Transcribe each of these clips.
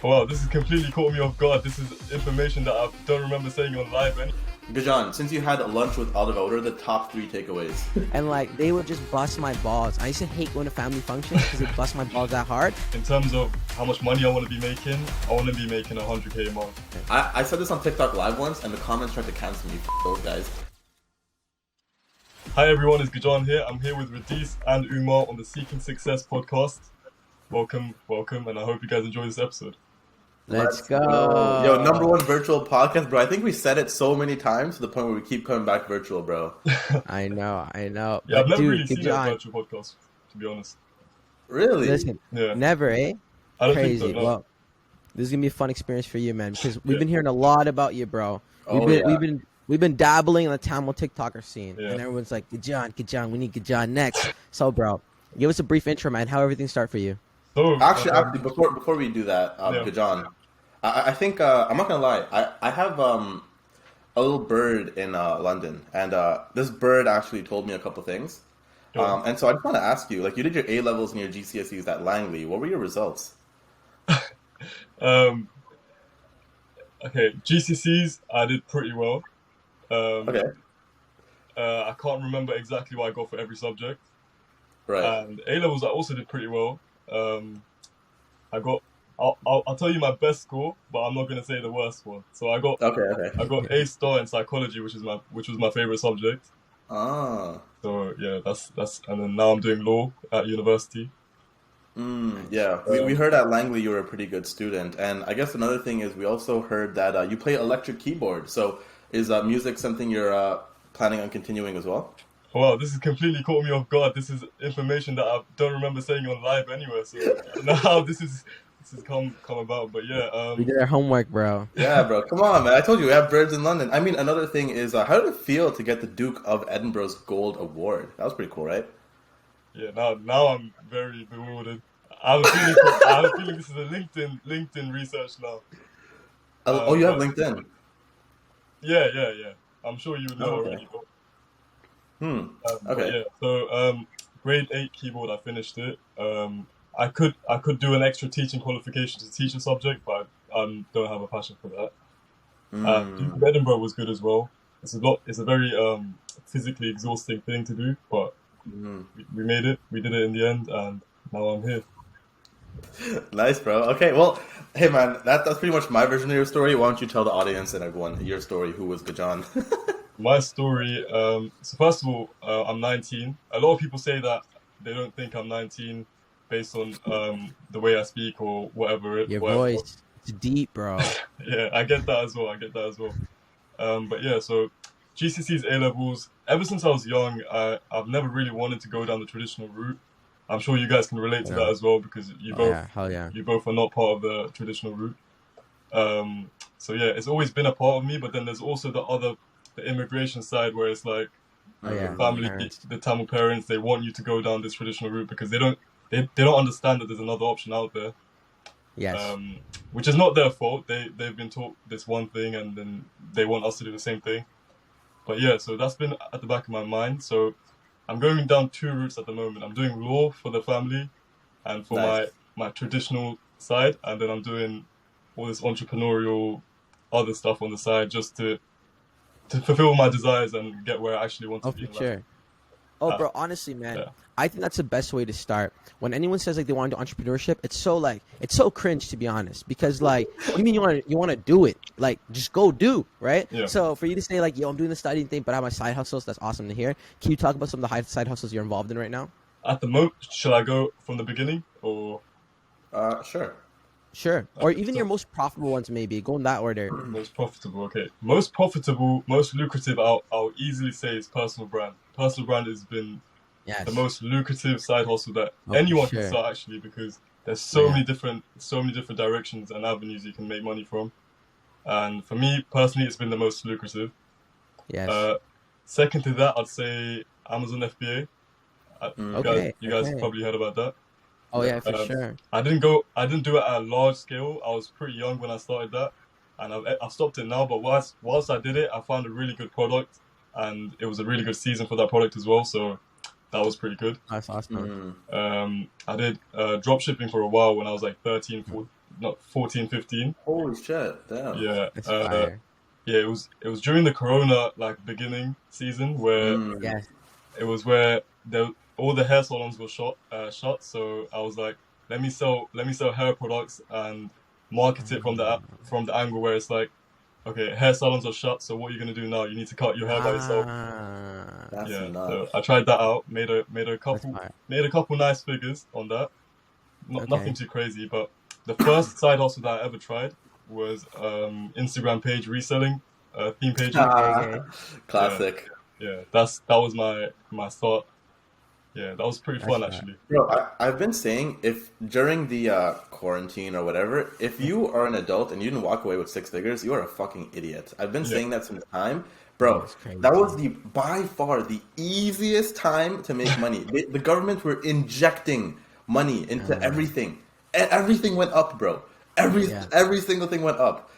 Wow, this has completely caught me off guard. This is information that I don't remember saying on live. Gajaan, since you had lunch with Oliver, what are the top 3 takeaways? And like they would just bust my balls. I used to hate going to family functions because they bust my balls that hard. In terms of how much money I want to be making, I want to be making 100k a month. I said this on TikTok live once, and the comments tried to cancel me. Those guys. Hi everyone, it's Gajaan here. I'm here with Radies and Umar on the Seeking Success podcast. Welcome, and I hope you guys enjoy this episode. Let's go. Yo, #1 virtual podcast, bro. I think we said it so many times to the point where we keep coming back virtual, bro. I know. Yeah, I've never really seen a virtual podcast, to be honest. Really? Listen, Yeah. never, eh? I don't Crazy. think so, no. Well, this is gonna be a fun experience for you, man, because we've been hearing a lot about you, bro. We've been dabbling in the Tamil TikToker scene, and everyone's like, Gajaan, we need Gajaan next. So, bro, give us a brief intro, man. How everything start for you? So, Actually, before we do that, Gajaan, I think I'm not gonna lie. I have a little bird in London, and this bird actually told me a couple things. And so I just want to ask you, like, you did your A levels and your GCSEs at Langley. What were your results? Okay, GCSEs I did pretty well. Okay. I can't remember exactly what I got for every subject. Right. And A levels I also did pretty well. I'll tell you my best score, but I'm not gonna say the worst one. So I got A star in psychology, which was my favorite subject. Ah. So yeah, that's and then now I'm doing law at university. Yeah, we heard at Langley you were a pretty good student, and I guess another thing is we also heard that you play electric keyboard. So is music something you're planning on continuing as well? Wow, this has completely caught me off guard. This is information that I don't remember saying on live anywhere. So now this has come about. But yeah, We did our homework, bro. Yeah, bro. Come on, man. I told you we have birds in London. I mean, another thing is, how did it feel to get the Duke of Edinburgh's Gold Award? That was pretty cool, right? Yeah. Now I'm very bewildered. I have a feeling this is a LinkedIn research now. You have LinkedIn. Yeah. I'm sure you would know already. But, Okay. Yeah. So grade 8 keyboard, I finished it. I could do an extra teaching qualification to teach a subject, but I don't have a passion for that. Duke of Edinburgh was good as well. It's a very physically exhausting thing to do, but we made it. We did it in the end, and now I'm here. Nice, bro. Okay, well, hey, man, that's pretty much my version of your story. Why don't you tell the audience and everyone your story? Who was Gajaan? My story. So first of all, I'm 19. A lot of people say that they don't think I'm 19 based on the way I speak or whatever. Your voice, it's deep, bro. Yeah, I get that as well. But yeah, so GCSEs, A levels. Ever since I was young, I've never really wanted to go down the traditional route. I'm sure you guys can relate to that as well because you both are not part of the traditional route. So yeah, it's always been a part of me. But then there's also the immigration side where it's like the family, the Tamil parents, they want you to go down this traditional route because they don't understand that there's another option out there. Yes. Which is not their fault. They've been taught this one thing and then they want us to do the same thing. But yeah, so that's been at the back of my mind. So I'm going down 2 routes at the moment. I'm doing law for the family and for my traditional side, and then I'm doing all this entrepreneurial other stuff on the side just to fulfill my desires and get where I actually want to be. For sure. Oh, bro, honestly, man, I think that's the best way to start. When anyone says like they want to do entrepreneurship, it's so cringe, to be honest, because like, what do you mean you want to do it? Like, just go do, right? Yeah. So for you to say like, yo, I'm doing the studying thing, but I have my side hustles, that's awesome to hear. Can you talk about some of the side hustles you're involved in right now? At the moment, should I go from the beginning or? Sure. Sure. Or even your most profitable ones, maybe. Go in that order. Most profitable, okay. Most profitable, most lucrative, I'll easily say is personal brand. Personal brand has been the most lucrative side hustle that anyone can start, actually, because there's so many different directions and avenues you can make money from. And for me, personally, it's been the most lucrative. Yes. Second to that, I'd say Amazon FBA. You guys have probably heard about that. Oh yeah, for sure. I didn't do it at a large scale. I was pretty young when I started that, and I've stopped it now. But whilst I did it, I found a really good product, and it was a really good season for that product as well. So that was pretty good. That's awesome. I did drop shipping for a while when I was like 13, not 14, 15. Holy shit! Damn. Yeah, That's fire. yeah. It was during the Corona like beginning season where Mm. Yes. it was where all the hair salons were shut. So I was like, let me sell hair products and market it from the angle where it's like, okay, hair salons are shut. So what are you gonna do now? You need to cut your hair by yourself. That's Yeah. So nuts. I tried that out. Made a That's couple fire. made a couple nice figures on that. Nothing Okay. too crazy, but the first side hustle that I ever tried was Instagram page reselling, theme pages. Okay. Yeah, Classic. yeah. That was my start. Yeah, that was pretty That's fun fire. actually. Bro, I've been saying if during the quarantine or whatever, if you are an adult and you didn't walk away with six figures, you are a fucking idiot. I've been Yeah, saying that since time. Bro, Bro, it's crazy. that was by far the easiest time to make money. The government were injecting money into everything. And everything went up, bro. Yeah. Every single thing went up.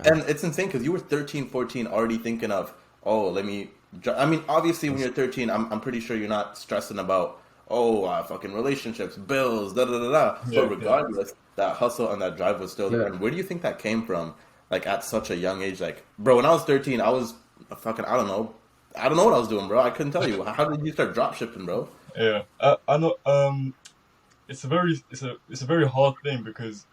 And Right. it's insane because you were 13, 14 already thinking of, oh, let me. I mean, obviously, when you're 13, I'm pretty sure you're not stressing about, oh, fucking relationships, bills, da da da da. But yeah, yeah. regardless, that hustle and that drive was still there. Yeah. And where do you think that came from? Like at such a young age, like, bro, when I was 13, I was a fucking, I don't know what I was doing, bro. I couldn't tell you. How did you start drop shipping, bro? Yeah. I know. It's a very hard thing because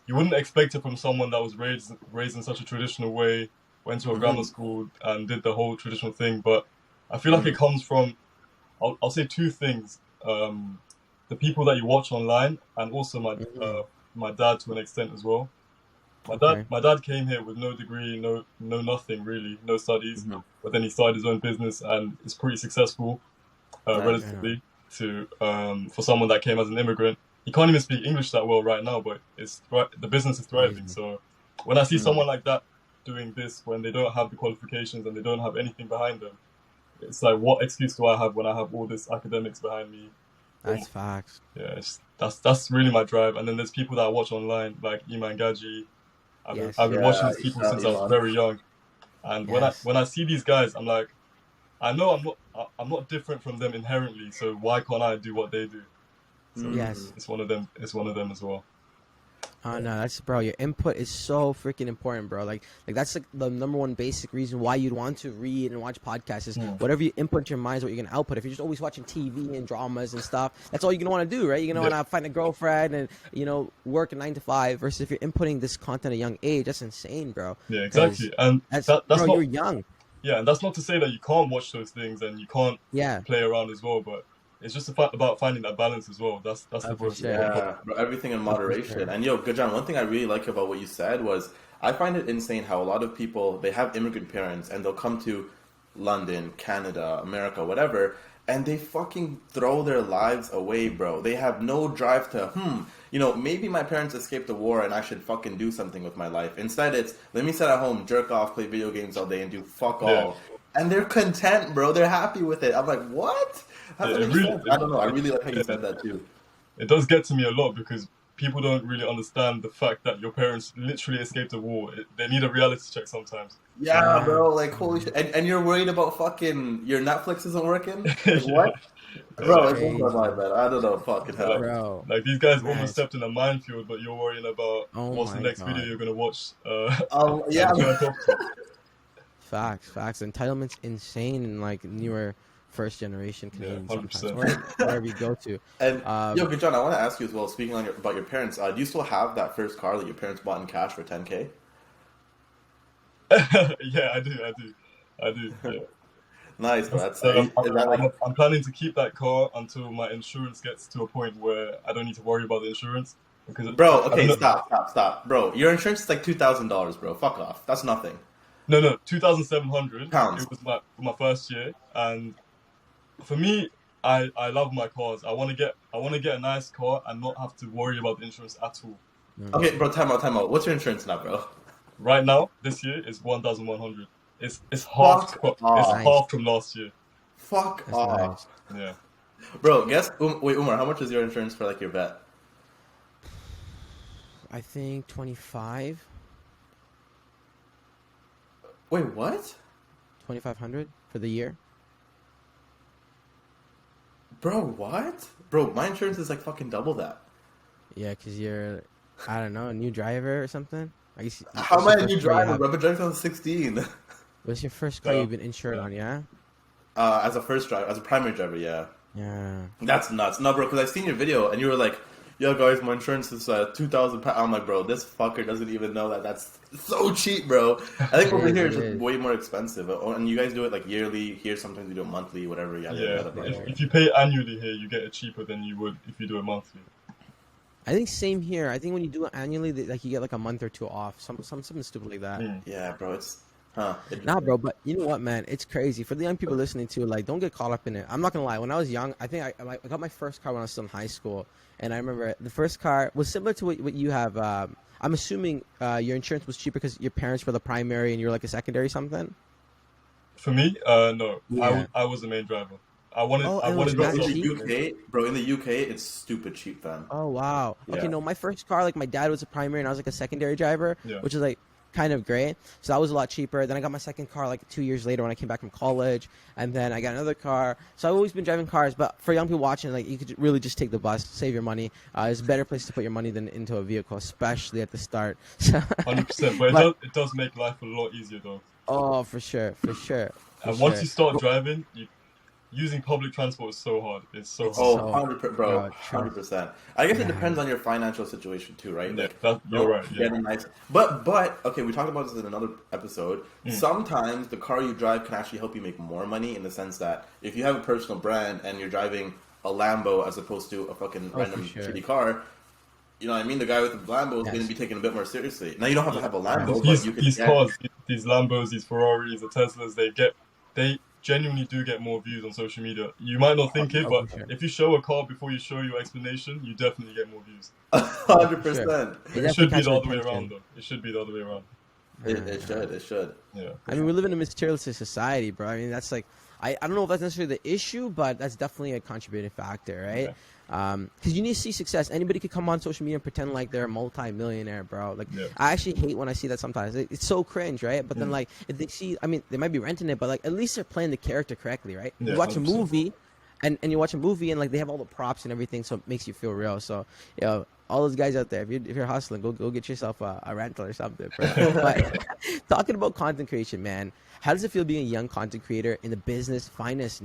you wouldn't expect it from someone that was raised in such a traditional way, went to a grammar Mm-hmm. school and did the whole traditional thing. But I feel like it Mm-hmm. comes from I'll say two things: the people that you watch online, and also my dad to an extent as well. Okay. My dad came here with no degree, no nothing really, no studies. Mm-hmm. But then he started his own business and is pretty successful, Nice. Yeah. relatively to for someone that came as an immigrant. He can't even speak English that well right now, but the business is thriving. Amazing. So when I see Mm-hmm. someone like that doing this, when they don't have the qualifications and they don't have anything behind them, it's like, what excuse do I have when I have all this academics behind me? That's facts. Yeah, that's really my drive. And then there's people that I watch online, like Iman Gaji. Yes. I've been watching Yeah, these people since I was Elon. very young, and Yes. when I see these guys, I'm like, I know I'm not different from them inherently. So why can't I do what they do? So Yes. it's one of them. It's one of them as well. Oh no, that's bro. Your input is so freaking important, bro. Like that's like the number one basic reason why you'd want to read and watch podcasts is whatever you input into your mind is what you're gonna output. If you're just always watching TV and dramas and stuff, that's all you're gonna want to do, right? You're gonna want to find a girlfriend and work a 9 to 5. Versus if you're inputting this content at a young age, that's insane, bro. Yeah, exactly. And That's that's bro, not you're young. yeah, and that's not to say that you can't watch those things and you can't Yeah, play around as well. But it's just about finding that balance as well. That's the for most sure. important part. Yeah, bro, everything in For moderation. sure. And yo, Gajaan, one thing I really like about what you said was I find it insane how a lot of people they have immigrant parents and they'll come to London, Canada, America, whatever, and they fucking throw their lives away, bro. They have no drive to, maybe my parents escaped the war and I should fucking do something with my life. Instead, it's let me sit at home, jerk off, play video games all day, and do fuck Yeah, all. And they're content, bro. They're happy with it. I'm like, what? How does yeah, that it make really sense? I don't know. I really like how you yeah, said that too. it does get to me a lot because people don't really understand the fact that your parents literally escaped the war. They need a reality check sometimes. Yeah, bro. Like, holy shit. And you're worried about fucking your Netflix isn't working? Like, Yeah, what? That's Bro, it blows crazy, my mind, man. I don't know. Fucking like hell. bro. like these guys Man, almost stepped in a minefield, but you're worrying about oh what's the my next video god. you're gonna watch Yeah. and jerk off to. Facts. Entitlement's insane in like newer first generation Yeah, Canadians sometimes, 100%. or wherever you go to. And, yo, Um, good John, I want to ask you as well, speaking about your parents, do you still have that first car that your parents bought in cash for 10K? Yeah, I do. Yeah. Nice, bro. That's, So is that like, I'm planning to keep that car until my insurance gets to a point where I don't need to worry about the insurance because bro, I don't okay, know. stop. Bro, your insurance is like $2,000, bro. Fuck off. That's nothing. No, 2,700. Pounds. It was my first year, and for me, I love my cars. I want to get a nice car and not have to worry about the insurance at all. Okay, bro, time out. What's your insurance now, bro? Right now, this year is 1,100. It's half Fuck it's off. Nice. half from last year. Fuck that's off. nice. Yeah. Bro, wait, Umar, how much is your insurance for like your vet? I think 25, Wait, what? 2,500 for the year. Bro, what? Bro, my insurance is like fucking double that. Yeah, because you're I don't know, a new driver or something. I guess. How am I a new driver? Bro, I've been driving since I was 16. What's your first car you've been insured on? Yeah. As a first driver, as a primary driver, yeah. Yeah. That's nuts. No, bro, because I seen your video and you were like, "Yo, guys, my insurance is £2,000." I'm like, bro, this fucker doesn't even know that. That's so cheap, bro. I think over here it's just way more expensive. And you guys do it like yearly. Here, sometimes you do it monthly, whatever. Yeah. If you pay annually here, you get it cheaper than you would if you do it monthly. I think same here. I think when you do it annually, like you get like a month or two off. Something stupid like that. Yeah, bro. Nah, bro, but you know what, man? It's crazy. For the young people listening to, like, don't get caught up in it. I'm not gonna lie. When I was young, I think I got my first car when I was still in high school, and I remember the first car was similar to what you have. I'm assuming your insurance was cheaper because your parents were the primary and you were like a secondary something. For me, no. Yeah. I was the main driver. I wanted bro, in the UK, bro. In the UK, it's stupid cheap, fam. Oh wow. Yeah. Okay, no, my first car, like my dad was a primary and I was like a secondary driver, which is like kind of great. So that was a lot cheaper. Then I got my second car like 2 years later when I came back from college, and then I got another car. So I've always been driving cars. But for young people watching, like you could really just take the bus, save your money. It's a better place to put your money than into a vehicle, especially at the start. 100%, but it does make life a lot easier, though. Oh, for sure. And once you start driving, using public transport is so hard. It's so hard. 100%, bro. 100%. I guess it depends on your financial situation too, right? Yeah, you're right. Yeah. Nice. But okay, we talked about this in another episode. Sometimes the car you drive can actually help you make more money in the sense that if you have a personal brand and you're driving a Lambo as opposed to a fucking random shitty car, you know what I mean? The guy with the Lambo is going to be taken a bit more seriously. Now you don't have to have a Lambo, but you can these cars, these Lambos, these Ferraris, the Teslas, they genuinely do get more views on social media. You might not think it, but if you show a car before you show your explanation, you definitely get more views. 100%. It should be the other way around, though. It should be the other way around. It should. Yeah. I mean, we live in a materialistic society, bro. I mean, that's like, I don't know if that's necessarily the issue, but that's definitely a contributing factor, right? Okay. Because you need to see success. Anybody could come on social media and pretend like they're a multi-millionaire, bro. Like, I actually hate when I see that sometimes. It's so cringe, right? But then, like, if they see, I mean, they might be renting it, but like, at least they're playing the character correctly, right? You watch 100%. A movie, and you watch a movie, and like, they have all the props and everything, so it makes you feel real. So, all those guys out there, if you're hustling, go get yourself a rental or something. But talking about content creation, man, how does it feel being a young content creator in the business finance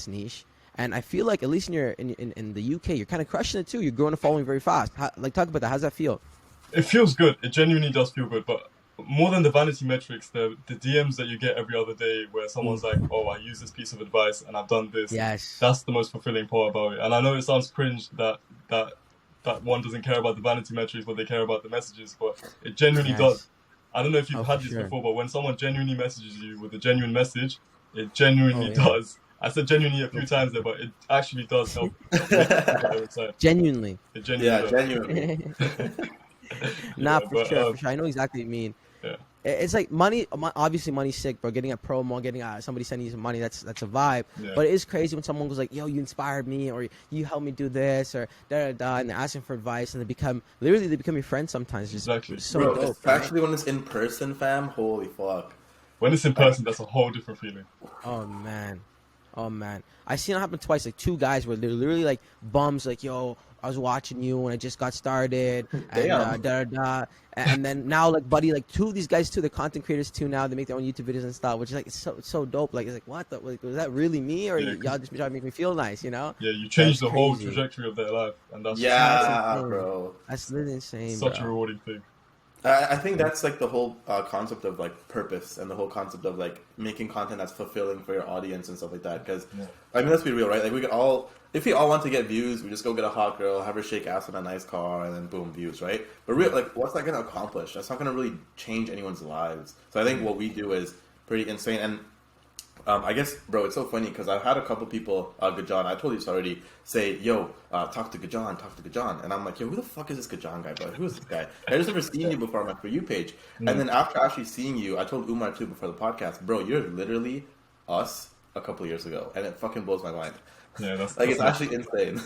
niche? And I feel like, at least in the UK, you're kind of crushing it too. You're growing a following very fast. Talk about that. How's that feel? It feels good. It genuinely does feel good. But more than the vanity metrics, the DMs that you get every other day where someone's like, "Oh, I use this piece of advice and I've done this." Yes. That's the most fulfilling part about it. And I know it sounds cringe that one doesn't care about the vanity metrics, but they care about the messages. But it genuinely does. I don't know if you've had this before, but when someone genuinely messages you with a genuine message, it genuinely does. I said genuinely a few times there, but it actually does help. Genuinely. It genuinely does. Genuinely. Nah, for sure. I know exactly what you mean. Yeah. It's like money. Obviously, money's sick, bro. Getting a promo, getting somebody sending you some money, that's a vibe. Yeah. But it is crazy when someone goes like, "Yo, you inspired me," or "You helped me do this," or da da da, and they're asking for advice, and they become your friends sometimes. Exactly. So bro, dope, especially when it's in person, fam. Holy fuck. When it's in person, that's a whole different feeling. Oh man, I seen it happen twice. Like, two guys were literally like bums. Like, "Yo, I was watching you when I just got started," and and then now, like, buddy, like, two of these guys too, they're content creators too now. They make their own YouTube videos and stuff, which is like it's so dope. Like, it's like, what the, like, was that really me, or y'all just trying to make me feel nice, you know? Yeah, you changed the whole trajectory of their life, and that's bro. That's literally insane. Such a rewarding thing. I think that's like the whole concept of like purpose and the whole concept of like making content that's fulfilling for your audience and stuff like that. Because I mean, let's be real, right? Like, we could all, if we all want to get views, we just go get a hot girl, have her shake ass in a nice car, and then boom, views, right? But like, what's that going to accomplish? That's not going to really change anyone's lives. So I think what we do is pretty insane. And I guess, bro, it's so funny because I've had a couple people, Gajaan, I told you this already, say, "Yo, talk to Gajaan. And I'm like, "Yo, who the fuck is this Gajaan guy, bro? Who is this guy? I just never seen you before on my For You page." And then after actually seeing you, I told Umar too before the podcast, "Bro, you're literally us a couple of years ago." And it fucking blows my mind. Yeah, that's it's actually insane.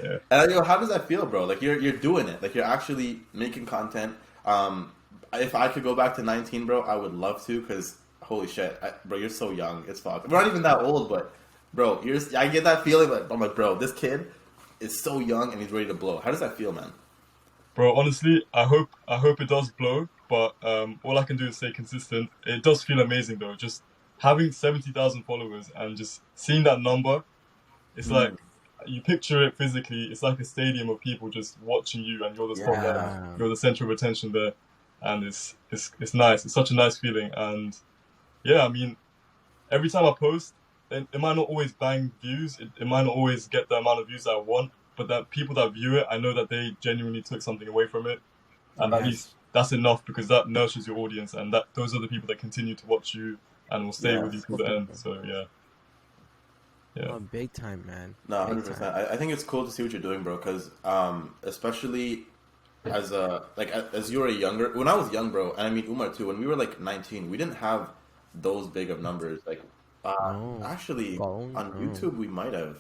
Yeah. And how does that feel, bro? Like, you're doing it. Like, you're actually making content. If I could go back to 19, bro, I would love to, because holy shit, bro, you're so young. It's fucked. We're not even that old, but bro, I get that feeling. Like, I'm like, bro, this kid is so young and he's ready to blow. How does that feel, man? Bro, honestly, I hope it does blow, but all I can do is stay consistent. It does feel amazing though, just having 70,000 followers and just seeing that number. It's like Mm, you picture it physically. It's like a stadium of people just watching you, and you're the spotlight. Yeah. You're the center of attention there, and it's nice. It's such a nice feeling, and yeah, I mean, every time I post, it might not always bang views. It might not always get the amount of views that I want, but that people that view it, I know that they genuinely took something away from it, and at least Yes. that's enough because that nurtures your audience, and that those are the people that continue to watch you and will stay with you yes. till the end. So yeah, yeah, Oh, big time, man. No, Big 100%. time. I think it's cool to see what you're doing, bro. Because especially as you were younger, when I was young, bro, and I mean Umar too. When we were like 19, we didn't have those big of numbers. Like, No. actually, Oh, on no. YouTube we might have.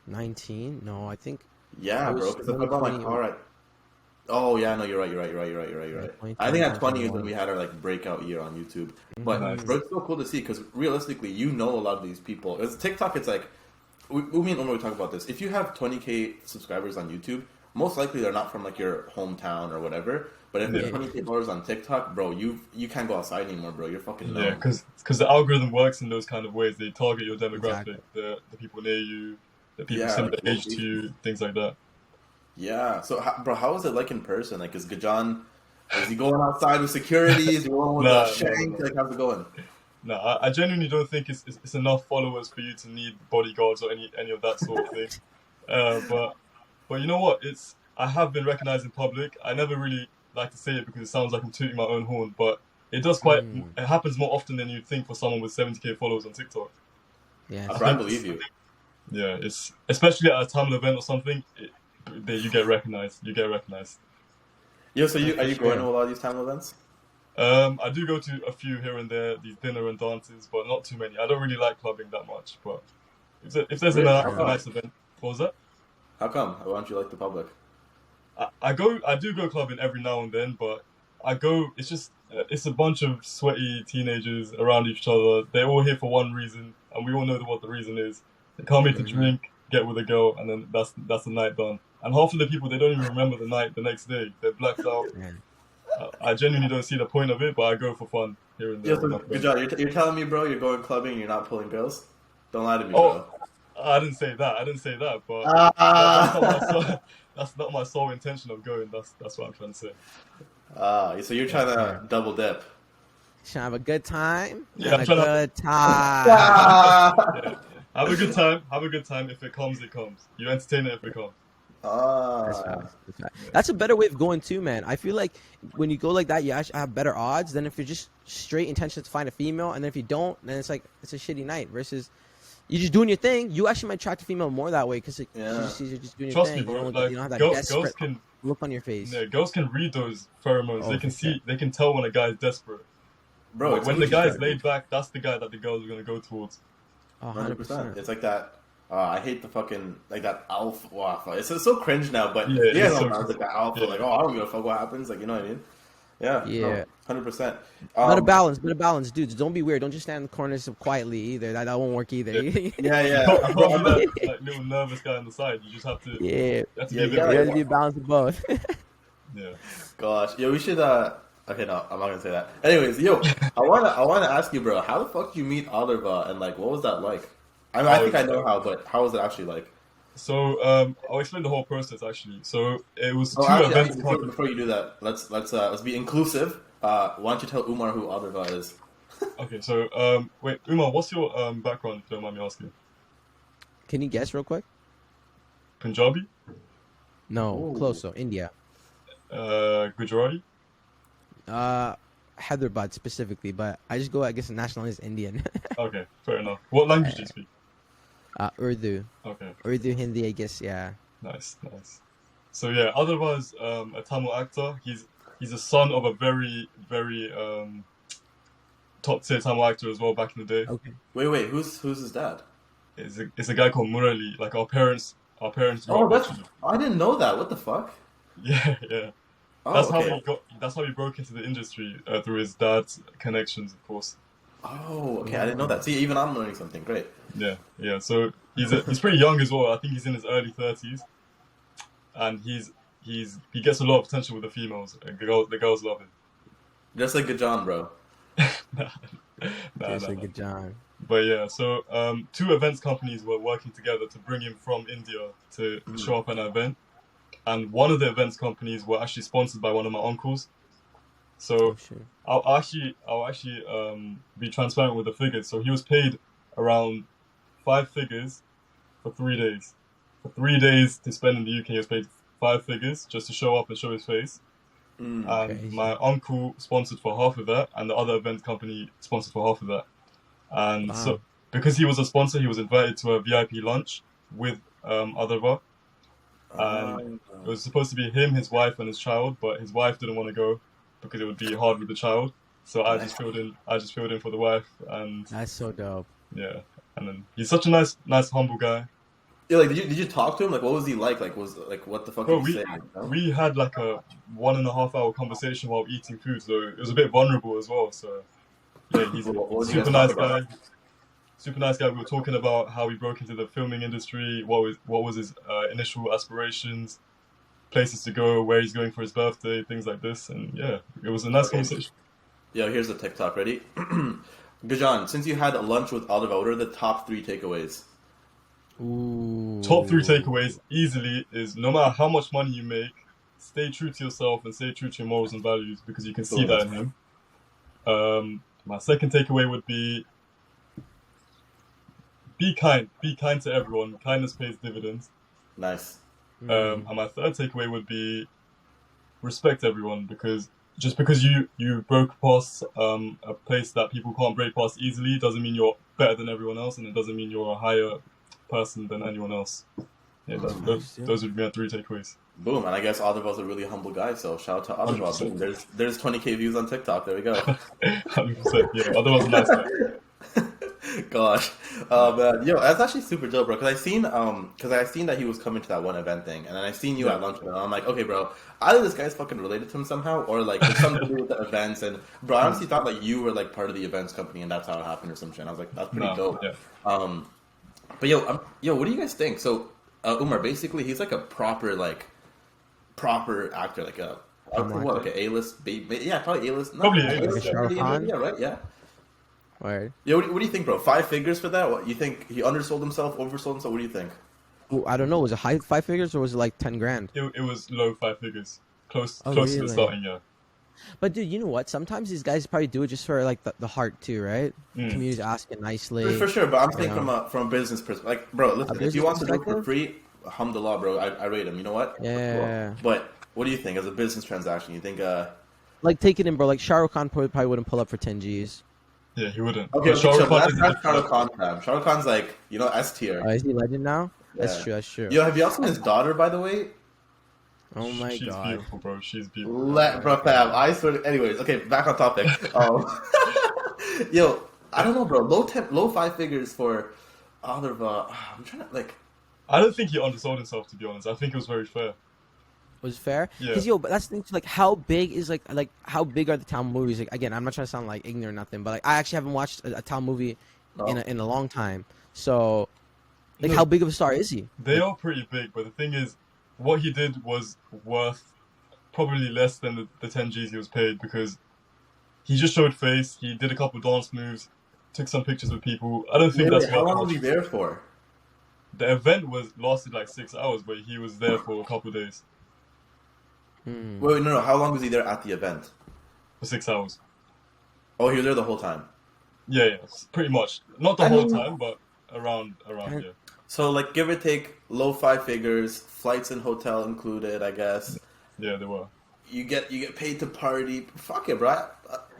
19? No, I think Yeah, I bro. was Because if I got my 20. car at Oh yeah, no, you're right. You're right. I think at 20 is when we had our like breakout year on YouTube. But Nice. bro, it's so cool to see because realistically, you know a lot of these people. Because TikTok, it's like me and Umar we talk about this. If you have 20K subscribers on YouTube, most likely they're not from like your hometown or whatever. But if there's Yeah. 20K followers on TikTok, bro, you can't go outside anymore, bro. You're fucking yeah, numb. because the algorithm works in those kind of ways. They target your demographic, Exactly. the people near you, the people Yeah, similar like age to you, things like that. Yeah. So, bro, how is it like in person? Like, is Gajaan? Is he going outside with security? Is he going with Nah, a shank? no. Like, how's it going? No, I genuinely don't think it's enough followers for you to need bodyguards or any of that sort of thing. But you know what? I have been recognized in public. I never really like to say it because it sounds like I'm tooting my own horn, but it does Mm. it happens more often than you'd think for someone with 70K followers on TikTok. Yes. Bro, I believe you. Yeah, it's especially at a time event or something, you get recognized. You get recognized. Yo, so are you For going sure. to a lot of these time events? I do go to a few here and there, these dinner and dances, but not too many. I don't really like clubbing that much, but if there's Really? How a come? nice event, what was that? How come? Why don't you like the public? I do go clubbing every now and then, but it's a bunch of sweaty teenagers around each other. They're all here for one reason, and we all know what the reason is. They come here to drink, get with a girl, and then that's the night done. And half of the people, they don't even remember the night the next day. They're blacked out. Man. I genuinely don't see the point of it, but I go for fun here and there. Yeah, so, with my good friends. job. You're telling me, bro, you're going clubbing and you're not pulling girls? Don't lie to me, Oh, bro. I didn't say that. But Ah, that's not my sole intention of going. That's what I'm trying to say. so you're trying to double dip. Should have a good time. Yeah, Have I'm a trying to- good time. Yeah. Have a good time. Have a good time. If it comes, it comes. You entertain it if it comes. That's facts. That's facts. That's a better way of going too, man. I feel like when you go like that, you actually have better odds than if you're just straight intention to find a female, and then if you don't, then it's like it's a shitty night. Versus you just doing your thing, you actually might attract a female more that way because Yeah. you're just doing your Trust me, thing. bro. You Like don't have that girls desperate can look on your face. girls can read those pheromones. Oh, They can for sure. see. They can tell when a guy's desperate. Bro, it's When the guy's Gucci laid back, that's the guy that the girls are gonna go towards. 100%. It's like that. I hate the fucking like that alpha. Wow, it's so cringe now. But Yeah, yeah, it's no, so it's like that alpha. yeah. Like, oh, I don't give a fuck what happens. Like, you know what I mean? Yeah. Yeah. 100%. Better balance, dudes. Don't be weird. Don't just stand in the corners quietly either. That won't work either. Yeah. You can't be that like, little nervous guy on the side. You just have to. Yeah. You have to Yeah, be a bit. yeah, You like- have to be balanced of both. Yeah. Gosh, yo, we should. Okay, no, I'm not gonna say that. Anyways, yo, I wanna ask you, bro. How the fuck did you meet Oliver, and like, what was that like? I mean, I think I know how, but how was it actually like? So I'll explain the whole process actually. So it was two Actually, events. before you do that, let's be inclusive. Why don't you tell Umar who Oliver is? Okay, so wait, Umar, what's your background? If you don't mind me asking. Can you guess real quick? Punjabi, No, Ooh. close though. India. Gujarati. Hyderabad specifically, but I just go. I guess national is Indian. Okay, fair enough. What language do you speak? Urdu, Okay, Hindi. I guess. Yeah. nice. So yeah, otherwise, a Tamil actor. He's a son of a very top tier Tamil actor as well back in the day. Okay. Wait, who's his dad? It's a guy called Murali. Like our parents. Grew Oh, up that's watching him. I didn't know that. What the fuck? Yeah. Oh, That's okay. how he broke into the industry through his dad's connections, of course. Oh, okay. I didn't know that. See, even I'm learning something. Great. Yeah. So he's pretty young as well. I think he's in his early 30s, and he gets a lot of attention with the females. The girls love him. Just like Gajaan, bro. Just like Gajaan. But yeah, so 2 events companies were working together to bring him from India to show up at an event, and one of the events companies were actually sponsored by one of my uncles. So I'll actually be transparent with the figures. So he was paid around 5 figures for 3 days. For 3 days to spend in the UK, he was paid 5 figures just to show up and show his face. And my uncle sponsored for half of that, and the other event company sponsored for half of that. And so, because he was a sponsor, he was invited to a VIP lunch with Adharva. And it was supposed to be him, his wife, and his child, but his wife didn't want to go because it would be hard with the child. So I just filled in for the wife, and that's so dope. Yeah, and then he's such a nice, humble guy. Yeah, like did you talk to him? Like, what was he like? Like, what the fuck did he say? We had like a 1.5 hour conversation while eating food, so it was a bit vulnerable as well. So yeah, he's a super nice guy. Super nice guy. We were talking about how he broke into the filming industry, what was his initial aspirations, places to go, where he's going for his birthday, things like this. And yeah, it was a nice conversation. Yo, here's the TikTok. Ready? Gajaan, since you had a lunch with Adharva, what are the top 3 takeaways? Ooh. Top 3 takeaways easily is no matter how much money you make, stay true to yourself and stay true to your morals and values, because you can see that in him. My second takeaway would be kind to everyone. Kindness pays dividends. Nice. And my third takeaway would be respect everyone, because just because you broke past a place that people can't break past easily doesn't mean you're better than everyone else, and it doesn't mean you're a higher person than anyone else. Yeah, those would be my 3 takeaways. Boom, and I guess Adharva's a really humble guy, so shout out to Adharva. There's 20k views on TikTok. There we go. 100%. Yeah, Adharva's a nice guy. Gosh, man, yo, that's actually super dope, bro. Because I seen that he was coming to that one event thing, and then I seen you at lunch with him. I'm like, okay, bro, either this guy's fucking related to him somehow, or like there's something to do with the events. And bro, I honestly thought like you were like part of the events company, and that's how it happened or some shit. And I was like, that's pretty dope. Yeah. But yo, what do you guys think? So Umar, basically, he's like a proper actor, like a A-list, yeah, probably A-list. Probably A-list. Yeah, right, yeah. Right. Yeah, what do you think, bro? 5 figures for that? What you think he undersold himself, oversold himself? What do you think? Ooh, I don't know. Was it high 5 figures or was it like 10 grand? It was low 5 figures, close to the starting. Yeah. But dude, you know what? Sometimes these guys probably do it just for like the heart too, right? Community's asking nicely. For sure, but I'm thinking from a business perspective. Like, bro, listen, if he wants to do it for free, alhamdulillah, bro, I rate him. You know what? Yeah. Cool. But what do you think as a business transaction? You think like take it in, bro. Like Shah Rukh Khan probably wouldn't pull up for 10 G's. Yeah, he wouldn't. Okay, Shah Rukh Khan time. Shah Rukh Khan's like, S tier. Oh, is he legend now? Yeah. That's true. Yo, have you also seen his daughter, by the way? Oh my god. She's beautiful, bro. She's beautiful. Bro, fam, I swear. Anyways, okay, back on topic. Yo, I don't know, bro. Low 5 figures for Adharva. I'm trying to like. I don't think he undersold himself, to be honest. I think it was very fair. Was fair? Yeah. Because but that's the thing. Like, how big is like how big are the Tamil movies? Like, again, I'm not trying to sound like ignorant or nothing, but like I actually haven't watched a Tamil movie in a long time. So, like, how big of a star is he? They are pretty big, but the thing is, what he did was worth probably less than the 10 G's he was paid, because he just showed face. He did a couple dance moves, took some pictures with people. I don't think that's how long was he there for? The event lasted like 6 hours, but he was there for a couple of days. Wait, no. How long was he there at the event? For 6 hours. Oh, he was there the whole time? Yeah, pretty much. Not the whole time, but around, yeah. So, like, give or take, low 5 figures, flights and hotel included, I guess. Yeah, they were. You get paid to party. Fuck it, bro.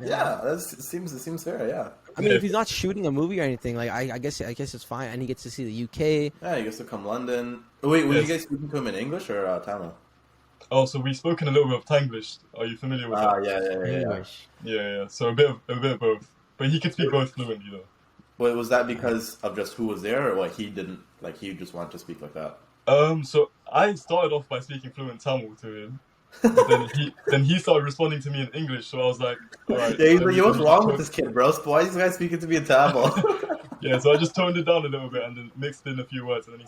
Yeah, it seems fair. Yeah. I mean, if he's not shooting a movie or anything, like I guess it's fine, and he gets to see the UK. Yeah, he gets to come London. Wait, were you guys speaking to him in English or Tamil? Oh, so we've spoken a little bit of Tanglish. Are you familiar with that? Yeah. So a bit of both, but he could speak both fluently though. But was that because of just who was there, or what he didn't like? He just wanted to speak like that. So I started off by speaking fluent Tamil to him, but then he started responding to me in English. So I was like, all right. Yeah, he's like, what's wrong with this kid, bro? Why is this guy speaking to me in Tamil? Yeah, so I just toned it down a little bit and then mixed in a few words, and then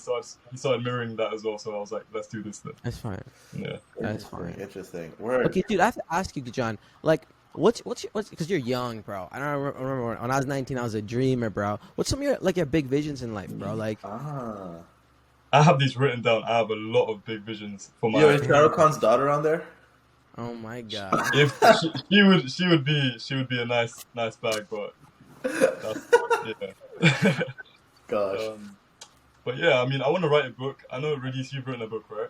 he started mirroring that as well. So I was like, let's do this then. That's fine. Yeah, that's fine. Interesting. Word. Okay, dude, I have to ask you, John. Like, what's because you're young, bro. I don't remember when I was 19, I was a dreamer, bro. What's some of your big visions in life, bro? Like, I have these written down. I have a lot of big visions for my. Yo, is Shah Rukh Khan's daughter on there? oh my god. If she would be a nice bag, but that's, yeah. Gosh. But yeah, I mean, I want to write a book. I know, Radies, you've written a book, right?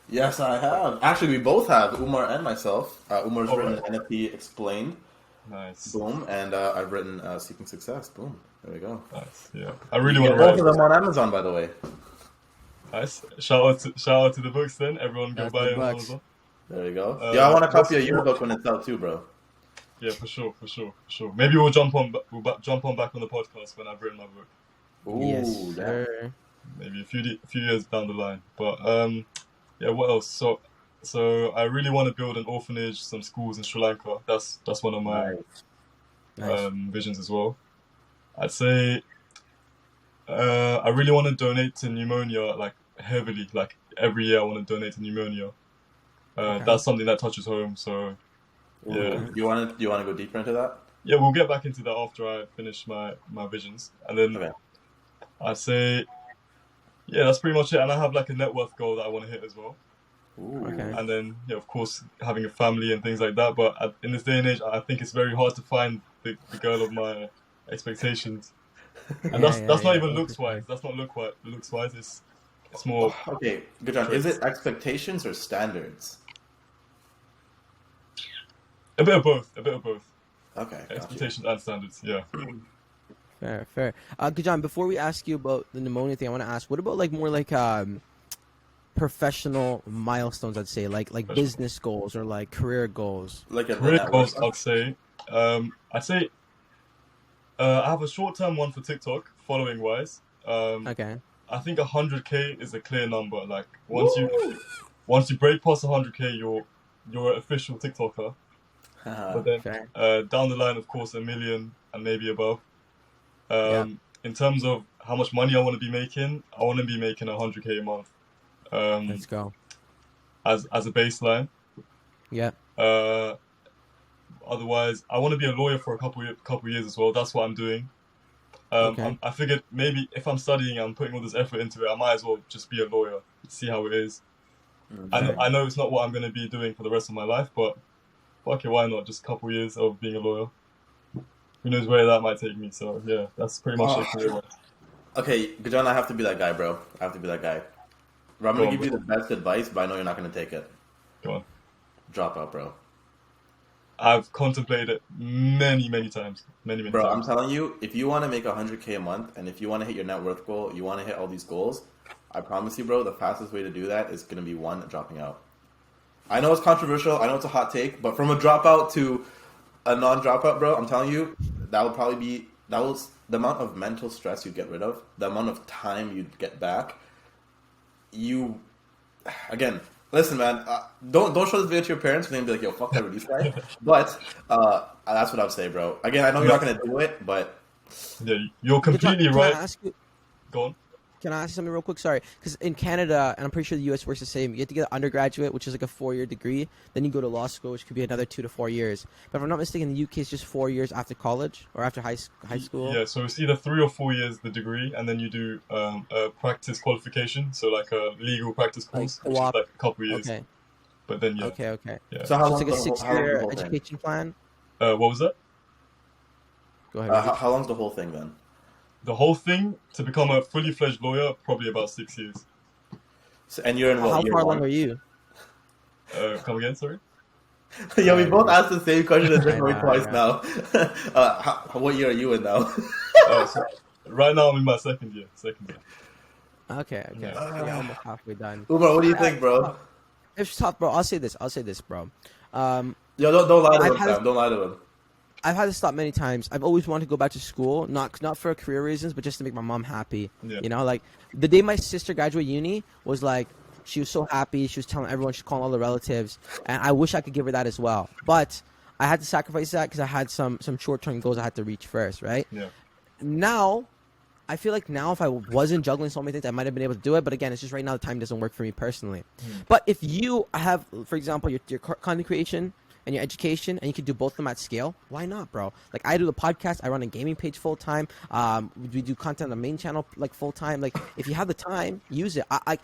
Yes, I have. Actually, we both have, Umar and myself. Umar's written right. NFT Explained. Nice. Boom. And I've written Seeking Success. Boom. There we go. Nice. Yeah, I really want to both write. of them on Amazon, by the way. Nice. Shout out to the books then. Everyone go That's buy the it on books. Amazon. There you go. Yeah, I want a copy of your book when it's out too, bro. Yeah, for sure. Maybe we'll jump on back on the podcast when I've written my book. Ooh, Yes, sir. Maybe a few years down the line. But yeah, what else? So I really want to build an orphanage, some schools in Sri Lanka. That's one of my Nice. visions as well. I'd say I really want to donate to pneumonia, like heavily. Like every year, I want to donate to pneumonia. Okay. That's something that touches home. So yeah. You want to go deeper into that? Yeah, we'll get back into that after I finish my visions, and then Okay. I'd say, yeah, that's pretty much it. And I have like a net worth goal that I want to hit as well. Ooh. Okay. And then, yeah, of course, having a family and things like that. But in this day and age, I think it's very hard to find the girl of my expectations. And that's not even looks wise. That's not looks wise. It's more. Okay, good job. Is it expectations or standards? A bit of both. Okay. Gotcha. Expectations and standards. Yeah. Fair. Gajaan, before we ask you about the pneumonia thing, I want to ask, what about more professional milestones? I'd say like business goals or like career goals. Like a Career goals, I'd say. I have a short-term one for TikTok, following wise. Okay. I think 100K is a clear number. Like once you break past 100K, you're an official TikToker. But then down the line, of course, 1 million and maybe above. In terms of how much money I want to be making, I want to be making 100K a month. Let's go. As a baseline. Yeah. Otherwise, I want to be a lawyer for a couple years as well. That's what I'm doing. I figured maybe if I'm studying, I'm putting all this effort into it, I might as well just be a lawyer, see how it is. Okay. I know it's not what I'm going to be doing for the rest of my life, but fuck it, why not? Just a couple years of being a lawyer. Who knows where that might take me? So yeah, that's pretty much it career-wise. Okay, Gajaan, I have to be that guy, bro. I have to be that guy. Bro, I'm going to give you the best advice, but I know you're not going to take it. Go on. Drop out, bro. I've contemplated it many times. Many Bro, times. I'm telling you, if you want to make 100K a month, and if you want to hit your net worth goal, you want to hit all these goals, I promise you, bro, the fastest way to do that is going to be dropping out. I know it's controversial, I know it's a hot take, but from a dropout to a non-dropout, bro, I'm telling you, that would probably be, the amount of mental stress you'd get rid of, the amount of time you'd get back. Again, listen, man, don't show this video to your parents, and they'll be like, yo, fuck that Radies guy. But that's what I would say, bro. Again, I know you're not going to do it, but... Yeah, you're completely right. Go on. Can I ask you something real quick? Sorry. Because in Canada, and I'm pretty sure the US works the same, you have to get an undergraduate, which is like a 4-year degree. Then you go to law school, which could be another 2 to 4 years. But if I'm not mistaken, the UK is just 4 years after college or after high school. Yeah, so it's either 3 or 4 years, the degree, and then you do a practice qualification, so like a legal practice course, which is like a couple of years. Okay. But then, yeah. Okay. Yeah. So how So it's long like a 6-year education plan? What was that? Go ahead. how long's the whole thing, then? The whole thing, to become a fully fledged lawyer, probably about 6 years. So, and you're in what, How year far one? along are you? Come again, sorry? Yeah, we both asked the same question at different know, twice I now. What year are you in now? So right now I'm in my second year. Okay. Yeah, almost halfway done. Umar, what do you think, bro? It's tough, bro. I'll say this, bro. Yo, don't lie to him, fam. Don't lie to him. I've had to stop many times. I've always wanted to go back to school, not for career reasons, but just to make my mom happy. Yeah. You know, like the day my sister graduated uni was like, she was so happy. She was telling everyone, she's calling all the relatives, and I wish I could give her that as well. But I had to sacrifice that because I had some short-term goals I had to reach first, right? Yeah. Now, I feel like now if I wasn't juggling so many things, I might have been able to do it. But again, it's just right now the time doesn't work for me personally. But if you have, for example, your content creation and your education, and you can do both of them at scale, why not, bro? Like I do the podcast, I run a gaming page full time. We do content on the main channel like full time. Like if you have the time, use it. I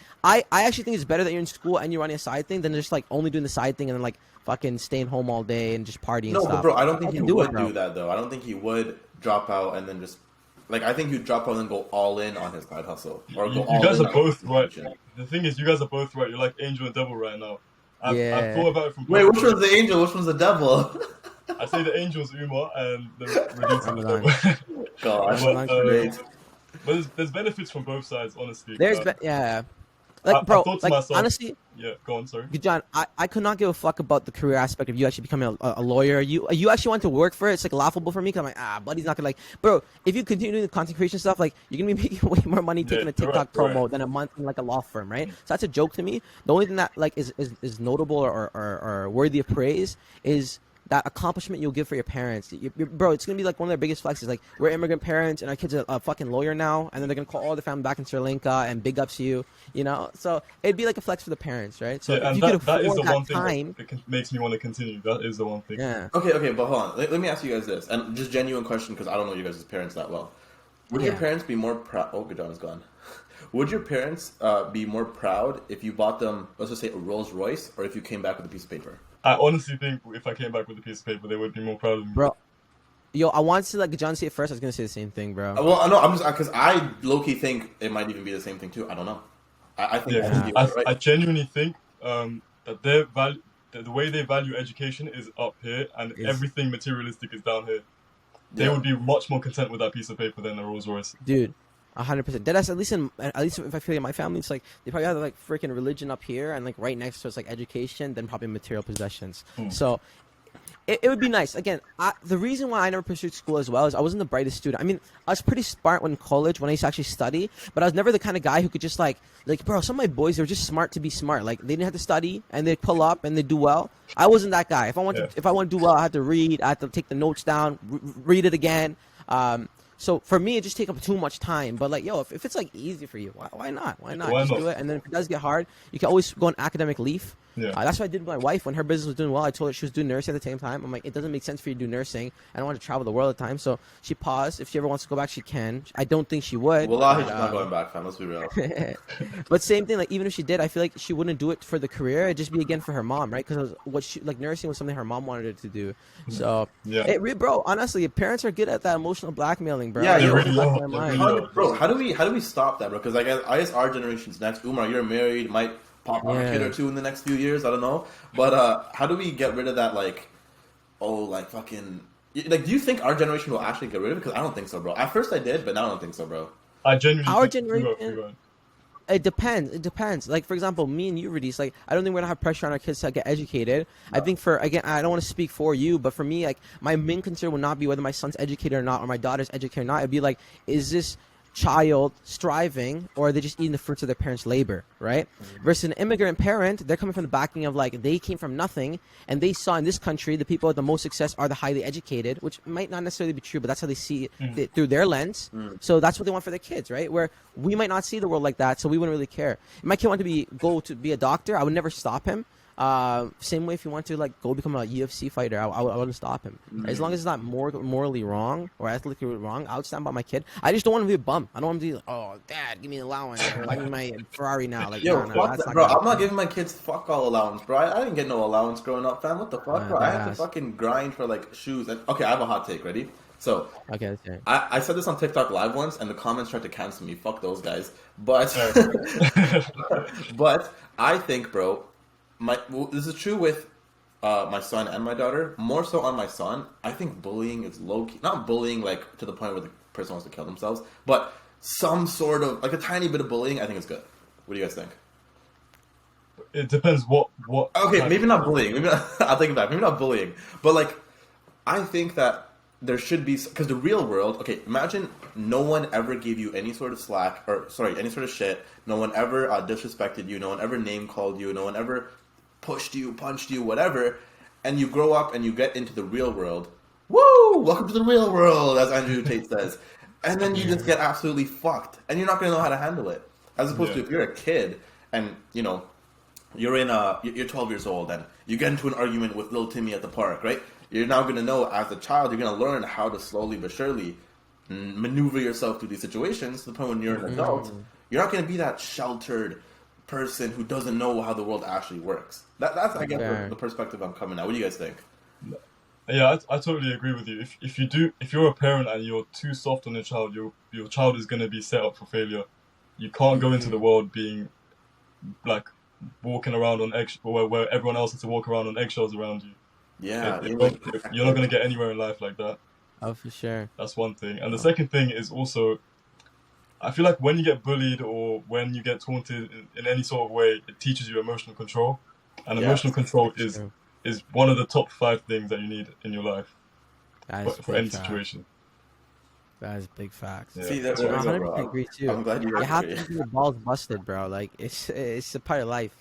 actually think it's better that you're in school and you're running a side thing than just like only doing the side thing and then like fucking staying home all day and just partying. No, and stuff. but bro, I don't think he would do that though. I don't think he would drop out and then just like I think he'd drop out and go all in on his side hustle or go all in. You guys are both right. The thing is, you guys are both right. You're like angel and devil right now. I've thought about it from. Wait, which one's the angel? Which one's the devil? I say the angel's Umar and the Radies is the devil. Gosh, but there's benefits from both sides, honestly. Like, bro, like, myself, honestly, yeah, go on, sorry. John, I could not give a fuck about the career aspect of you actually becoming a lawyer. You actually want to work for it. It's like laughable for me because I'm like, buddy's not gonna like, bro. If you continue doing the content creation stuff, like you're gonna be making way more money taking a TikTok promo than a month in like a law firm, right? So that's a joke to me. The only thing that like is notable or worthy of praise is that accomplishment you'll give for your parents. Bro, it's going to be like one of their biggest flexes. Like, we're immigrant parents, and our kid's a fucking lawyer now, and then they're going to call all the family back in Sri Lanka and big ups you, you know? So it'd be like a flex for the parents, right? So if you could afford that is the one time, thing that makes me want to continue. That is the one thing. Yeah. Okay, but hold on. Let me ask you guys this, and just genuine question, because I don't know you guys' parents that well. Would your parents be more proud? Oh, Gajaan is gone. Would your parents be more proud if you bought them, let's just say, a Rolls Royce, or if you came back with a piece of paper? I honestly think if I came back with a piece of paper, they would be more proud of me. Bro, yo, I wanted to let Gajaan say it first. I was going to say the same thing, bro. Well, no, I'm just, because I low-key think it might even be the same thing, too. I don't know. I think right. I genuinely think that the way they value education is up here, and everything materialistic is down here. They would be much more content with that piece of paper than a Rolls Royce. Dude. 100%. That's at least if I feel like my family, it's like they probably have like freaking religion up here, and like right next to it's like education, then probably material possessions. So it would be nice. Again, the reason why I never pursued school as well is I wasn't the brightest student. I mean, I was pretty smart when in college when I used to actually study, but I was never the kind of guy who could just like bro. Some of my boys, they were just smart to be smart. Like they didn't have to study and they'd pull up and they'd do well. I wasn't that guy. If I want to do well, I had to read. I had to take the notes down, read it again. So for me, it just take up too much time. But like, yo, if it's like easy for you, why not? Why not? Just do it. And then if it does get hard, you can always go on academic leave. Yeah. That's what I did with my wife when her business was doing well. I told her she was doing nursing at the same time. I'm like, it doesn't make sense for you to do nursing. I don't want to travel the world at the time. So she paused. If she ever wants to go back, she can. I don't think she would. Well, she's not going back, fam. Let's be real. But same thing. Like even if she did, I feel like she wouldn't do it for the career. It'd just be again for her mom, right? Because nursing was something her mom wanted her to do. So bro, honestly, parents are good at that emotional blackmailing, bro. Yeah, they really are. Bro, how do we stop that, bro? Because I guess our generation's next. Umar, you're married, might pop on a kid or two in the next few years. I don't know, but how do we get rid of that? Like, fucking. Like, do you think our generation will actually get rid of it? Because I don't think so, bro. At first I did, but now I don't think so, bro. I genuinely. Our generation. It depends. Like, for example, me and you, Radies, like, I don't think we're going to have pressure on our kids to get educated. No. I think I don't want to speak for you, but for me, like, my main concern would not be whether my son's educated or not, or my daughter's educated or not. It'd be like, is this child striving, or are they just eating the fruits of their parents' labor, right? Versus an immigrant parent, they're coming from the backing of like they came from nothing, and they saw in this country the people with the most success are the highly educated, which might not necessarily be true, but that's how they see it through their lens. So that's what they want for their kids, right? Where we might not see the world like that, so we wouldn't really care. If my kid wanted to go to be a doctor, I would never stop him. Same way if you want to like go become a UFC fighter, I wouldn't stop him. As long as it's not morally wrong or ethically wrong, I would stand by my kid. I just don't want him to be a bum. I don't want him to be like, oh, dad, give me an allowance. Or buy me my Ferrari now. Like, yo, bro, I'm not giving my kids fuck all allowance, bro. I didn't get no allowance growing up, fam. What the fuck, bro? I had to fucking grind for like shoes. And okay, I have a hot take. Ready? So, okay. I said this on TikTok Live once, and the comments tried to cancel me. Fuck those guys. But, but I think, bro. This is true with my son and my daughter. More so on my son. I think bullying is low-key. Not bullying like to the point where the person wants to kill themselves, but some sort of like a tiny bit of bullying. I think is good. What do you guys think? It depends what. Okay, maybe not bullying. Maybe not, I'll take it back. Maybe not bullying, but like I think that there should be, because the real world. Okay, imagine no one ever gave you any sort of slack any sort of shit. No one ever disrespected you. No one ever name called you. No one ever pushed you, punched you, whatever, and you grow up and you get into the real world. Woo! Welcome to the real world, as Andrew Tate says. and then you just get absolutely fucked, and you're not going to know how to handle it. As opposed to if you're a kid and you're 12 years old and you get into an argument with little Timmy at the park, right? You're now going to know as a child, you're going to learn how to slowly but surely maneuver yourself through these situations to the point when you're an adult. You're not going to be that sheltered person who doesn't know how the world actually works. That's I guess the perspective I'm coming at. What do you guys think? Yeah, I totally agree with you. If you're a parent and you're too soft on your child, your child is going to be set up for failure. You can't go into the world being like walking around on eggshells where everyone else has to walk around on eggshells around you. Yeah, you're not going to get anywhere in life like that. Oh, for sure. That's one thing. And the second thing is also, I feel like when you get bullied or when you get taunted in any sort of way, it teaches you emotional control. And emotional control is one of the top 5 things that you need in your life for any situation. That is big facts. Yeah. See, that's I 100% agree too. I'm glad you have to get your balls busted, bro. Like it's a part of life.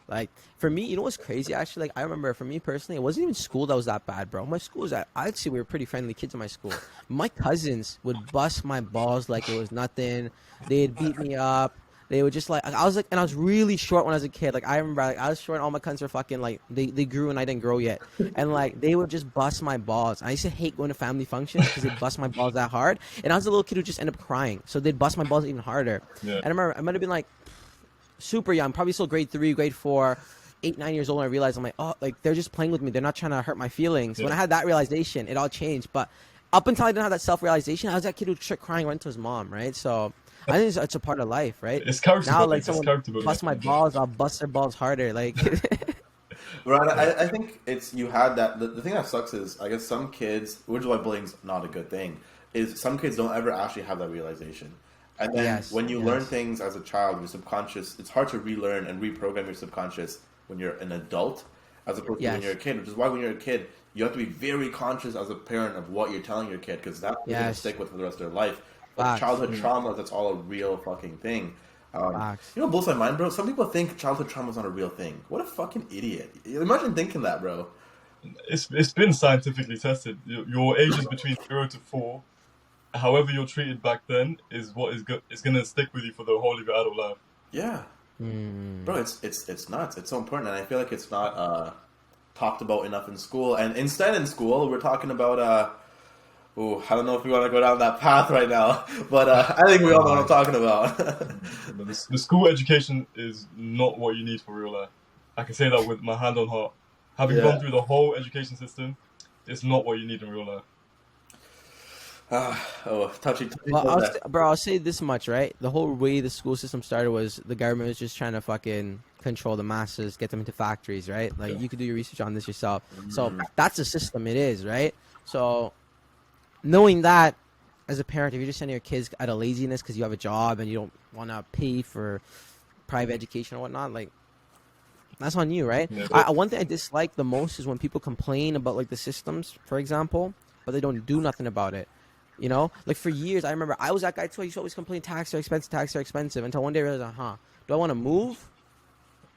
Like for me, you know what's crazy? Actually, like I remember for me personally, it wasn't even school that was that bad, bro. My school was I'd say we were pretty friendly kids in my school. My cousins would bust my balls like it was nothing. They'd beat me up. They would just and I was really short when I was a kid. Like I remember, I was short and all my cousins were fucking like they grew and I didn't grow yet. And like they would just bust my balls. I used to hate going to family functions because they'd bust my balls that hard. And I was a little kid who just ended up crying, so they'd bust my balls even harder. Yeah. And I remember I might have been like super young, probably still grade 3, grade 4, 8, 9 years old. And I realized I'm like, oh, like they're just playing with me. They're not trying to hurt my feelings. When I had that realization, it all changed. But up until I didn't have that self-realization, I was that kid who started crying, went to his mom, right? So I think it's a part of life, right? It's character. Now, like someone bust my balls, I'll bust their balls harder. Like, right? I think it's you had that. The thing that sucks is I guess some kids, which is why bullying's not a good thing, is some kids don't ever actually have that realization. And then when you learn things as a child, your subconscious, it's hard to relearn and reprogram your subconscious when you're an adult, as opposed to when you're a kid. Which is why when you're a kid, you have to be very conscious as a parent of what you're telling your kid, because that's going to stick with for the rest of their life. But childhood trauma, that's all a real fucking thing. You know what blows my mind, bro? Some people think childhood trauma is not a real thing. What a fucking idiot. Imagine thinking that, bro. It's been scientifically tested. Your ages between 0 to 4, however you're treated back then, is what is going to stick with you for the whole of your adult life. Yeah. Bro, it's nuts. It's so important, and I feel like it's not talked about enough in school. And instead in school, we're talking about... I don't know if we want to go down that path right now, but I think we all know what I'm talking about. The school education is not what you need for real life. I can say that with my hand on heart. Having gone through the whole education system, it's not what you need in real life. Touching. Well, I'll say this much, right? The whole way the school system started was the government was just trying to fucking control the masses, get them into factories, right? Like you could do your research on this yourself. So that's the system it is, right? So knowing that, as a parent, if you're just sending your kids out of laziness because you have a job and you don't want to pay for private education or whatnot, like, that's on you, right? Yeah, one thing I dislike the most is when people complain about, like, the systems, for example, but they don't do nothing about it. You know? Like, for years, I remember I was that guy, too. I used to always complain, tax are expensive, until one day I realized, do I want to move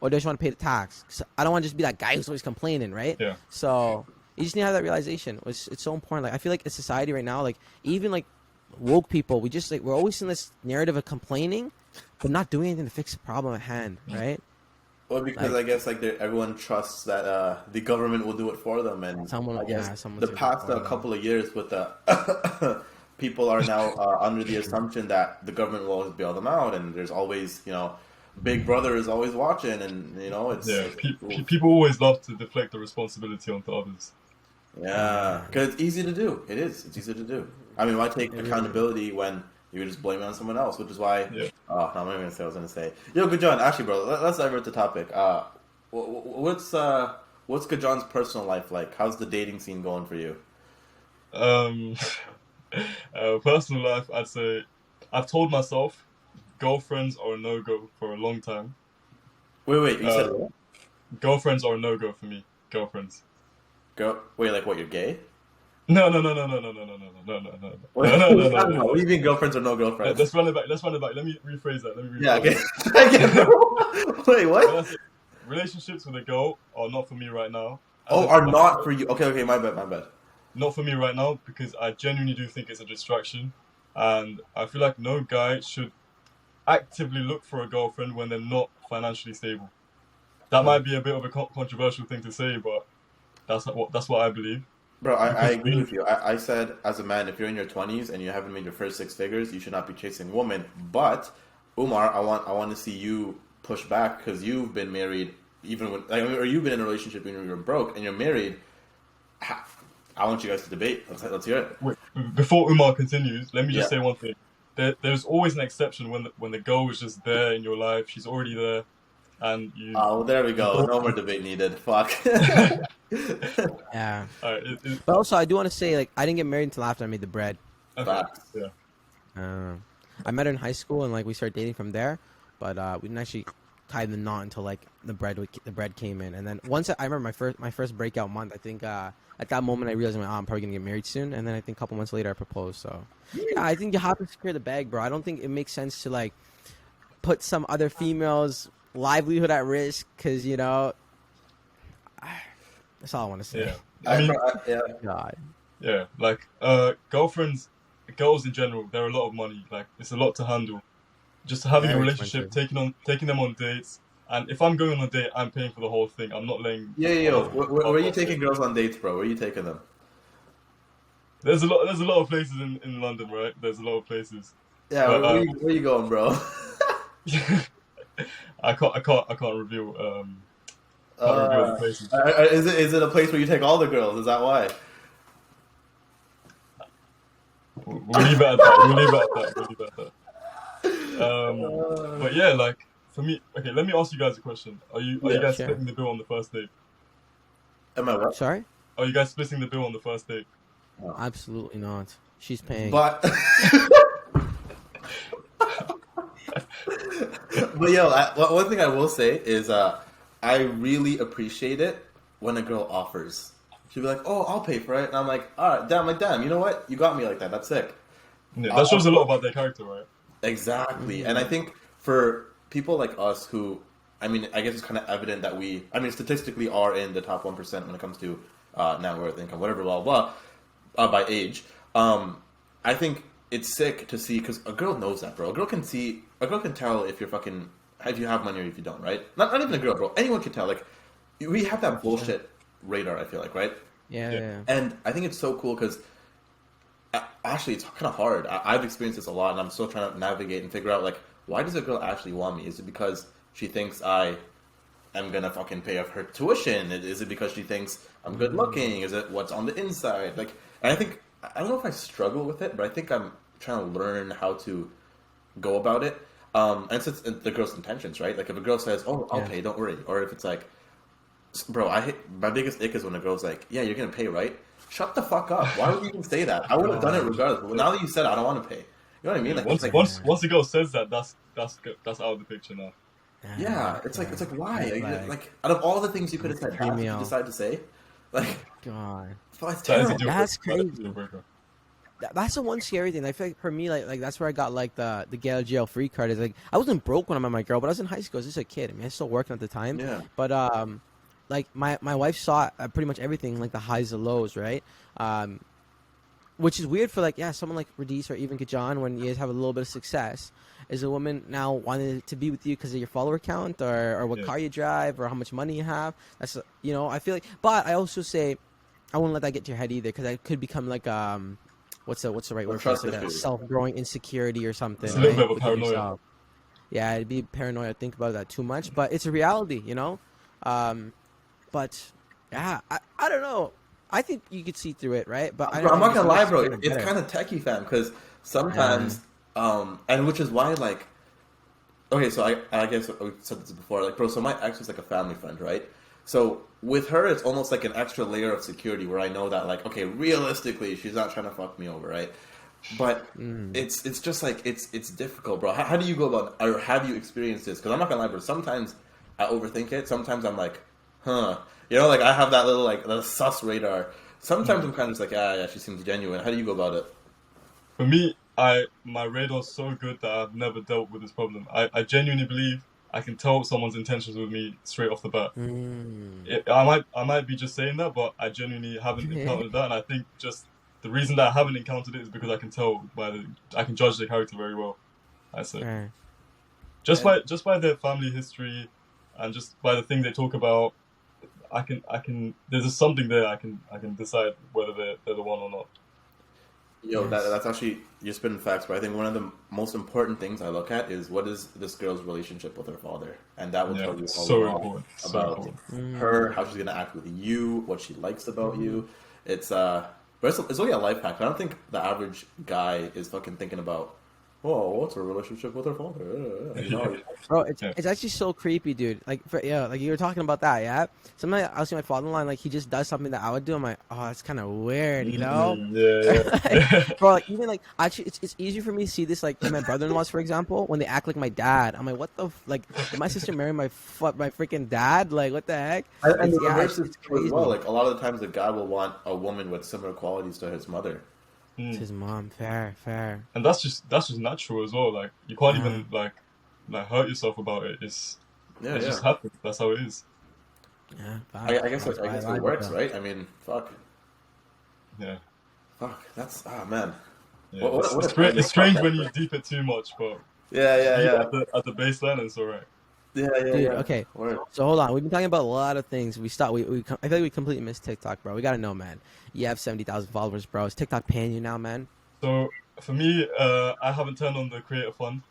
or do I just want to pay the tax? 'Cause I don't want to just be that guy who's always complaining, right? Yeah. So you just need to have that realization. It's so important. Like I feel like in society right now, like even like woke people, we're always in this narrative of complaining, but not doing anything to fix the problem at hand, right? Well, because I guess everyone trusts that the government will do it for them, and the past couple of years with the people are now under the assumption that the government will always bail them out, and there's always Big Brother is always watching, and it's people always love to deflect the responsibility onto others. Yeah, because it's easy to do. It is. It's easy to do. I mean, why take accountability when you just blame it on someone else? Which is why. I'm not even gonna say what I was gonna say. Yo, Gajaan, actually, bro, let's divert the topic. What's Gajaan's personal life like? How's the dating scene going for you? Personal life, I'd say, I've told myself girlfriends are a no-go for a long time. Wait, you said what? Girlfriends are a no-go for me. Girlfriends. Wait, like what? You're gay? No. What do you mean, girlfriends or no girlfriends? Let's run it back. Let me rephrase that. Wait, what? Relationships with a girl are not for me right now. Are not for you? Okay, my bad. Not for me right now because I genuinely do think it's a distraction. and I feel like no guy should actively look for a girlfriend when they're not financially stable. That might be a bit of a controversial thing to say, but that's what I believe. Bro, I agree with you. I said, as a man, if you're in your 20s and you haven't made your first 6 figures, you should not be chasing women. But, Umar, I want to see you push back, because you've been married, even when, or you've been in a relationship when you were broke, and you're married. I want you guys to debate. Let's hear it. Wait, before Umar continues, let me just say one thing. There's always an exception when the girl is just there in your life. She's already there, and you. Oh, there we go. No more debate needed. Fuck. Yeah. Right, but also, I do want to say, like, I didn't get married until after I made the bread. Facts. Yeah. I met her in high school, and like we started dating from there, but we didn't actually tie the knot until like the bread came in. And then once I remember my first breakout month, I think at that moment I realized I'm probably gonna get married soon. And then I think a couple months later I proposed. So yeah, I think you have to secure the bag, bro. I don't think it makes sense to like put some other female's livelihood at risk, because you know. That's all I want to say. Yeah. I mean, God. Yeah, like girlfriends, girls in general, they're a lot of money. Like, it's a lot to handle. Just having a relationship, taking them on dates, and if I'm going on a date, I'm paying for the whole thing. I'm not letting. Where are you taking girls on dates, bro? Where are you taking them? There's a lot of places in London, right? There's a lot of places. Yeah, but, where you going, bro? I can't reveal. Can't reveal the places. Is it a place where you take all the girls? Is that why? We'll leave it at that. But yeah, like for me, okay. Let me ask you guys a question. Are you guys splitting the bill on the first date? Am I what? Sorry? Are you guys splitting the bill on the first date? No. Absolutely not. She's paying. But yo, one thing I will say is I really appreciate it when a girl offers. She'll be like, "Oh, I'll pay for it," and I'm like, "All right, damn, you know what? You got me like that. That's sick." Yeah, that shows a lot about their character, right? Exactly, and I think for people like us who, I mean, I guess it's kind of evident that we, I mean, statistically are in the top 1% when it comes to net worth, income, whatever, blah blah, by age. I think it's sick to see, because a girl knows that, bro. A girl can tell if you're fucking, if you have money or if you don't, right? Not even a girl, bro. Anyone can tell. Like, we have that bullshit radar, I feel like, right? Yeah. And I think it's so cool because actually it's kind of hard. I've experienced this a lot, and I'm still trying to navigate and figure out, like, why does a girl actually want me? Is it because she thinks I am gonna fucking pay off her tuition? Is it because she thinks I'm good looking? Is it what's on the inside? Like, and I think, I don't know if I struggle with it, but I think I'm trying to learn how to go about it. And it's the girl's intentions, right? Like, if a girl says, "Oh, I'll pay, don't worry," or if it's like, bro, my biggest ick is when a girl's like, "Yeah, you're gonna pay, right?" Shut the fuck up. Why would you even say that? I would have done it regardless. But now that you said it, I don't want to pay. You know what I mean? Like, once a girl says that, that's out of the picture now. Yeah, it's like why? Like, out of all the things you could have said, how did you decide to say? Like, God, that's terrible. That's crazy. That's the one scary thing. I feel like for me, like that's where I got like the get out of jail free card. Is like, I wasn't broke when I met my girl, but I was in high school. I was just a kid. I mean, I was still working at the time. Yeah. But like my wife saw pretty much everything, like the highs and lows, right? Which is weird for like someone like Radies or even Gajaan, when you guys have a little bit of success. Is a woman now wanting to be with you because of your follower count or what car you drive or how much money you have? That's, you know, I feel like. But I also say I wouldn't let that get to your head either, because I could become like what's the right word for it? Like a self-growing insecurity or something. It's a little bit of a paranoia. Yeah, it'd be paranoia to think about that too much, but it's a reality, you know. But yeah, I don't know. I think you could see through it, right? But I'm not gonna lie, bro. It's kind of techie, fam, because sometimes, and which is why, like, okay, so I guess we said this before, like, bro. So my ex was like a family friend, right? So with her, it's almost like an extra layer of security where I know that, like, okay, realistically, she's not trying to fuck me over, right? But it's just like it's difficult, bro. How do you go about, or have you experienced this? Because I'm not gonna lie, bro. Sometimes I overthink it. Sometimes I'm like, you know, like I have that little like the sus radar. Sometimes I'm kind of just like, yeah, she seems genuine. How do you go about it? For me, my radar's so good that I've never dealt with this problem. I genuinely believe I can tell someone's intentions with me straight off the bat. I might be just saying that, but I genuinely haven't encountered that, and I think just the reason that I haven't encountered it is because I can judge the character very well. I say just by their family history and just by the things they talk about, I can there's just something there I can decide whether they're the one or not. Yo, that's actually, you're spitting facts, but I think one of the most important things I look at is what is this girl's relationship with her father, and that will tell you about her, how she's gonna act with you, what she likes about you. It's only a life hack. I don't think the average guy is fucking thinking about, oh, what's her relationship with her father? Bro, it's actually so creepy, dude. Like, like you were talking about that, yeah? Sometimes I'll see my father-in-law, like, he just does something that I would do. I'm like, oh, it's kind of weird, you know? Bro, like, even, like, actually, it's easier for me to see this, like, in my brother-in-laws, for example, when they act like my dad. I'm like, what the, like, did my sister marry my freaking dad? Like, what the heck? And the reverse is true as well. Like, a lot of the times the guy will want a woman with similar qualities to his mother. It's his mom, fair. And that's just natural as well. Like, you can't even like hurt yourself about it. It just happens. That's how it is. Yeah, I guess it works, right? I mean, fuck. Yeah. Fuck. That's man. Yeah. It's strange when you deep it too much, but yeah. At the baseline, it's alright. Yeah. Okay. Word. So hold on. We've been talking about a lot of things. I feel like we completely missed TikTok, bro. We gotta know, man. You have 70,000 followers, bro. Is TikTok paying you now, man? So for me, I haven't turned on the creator fund.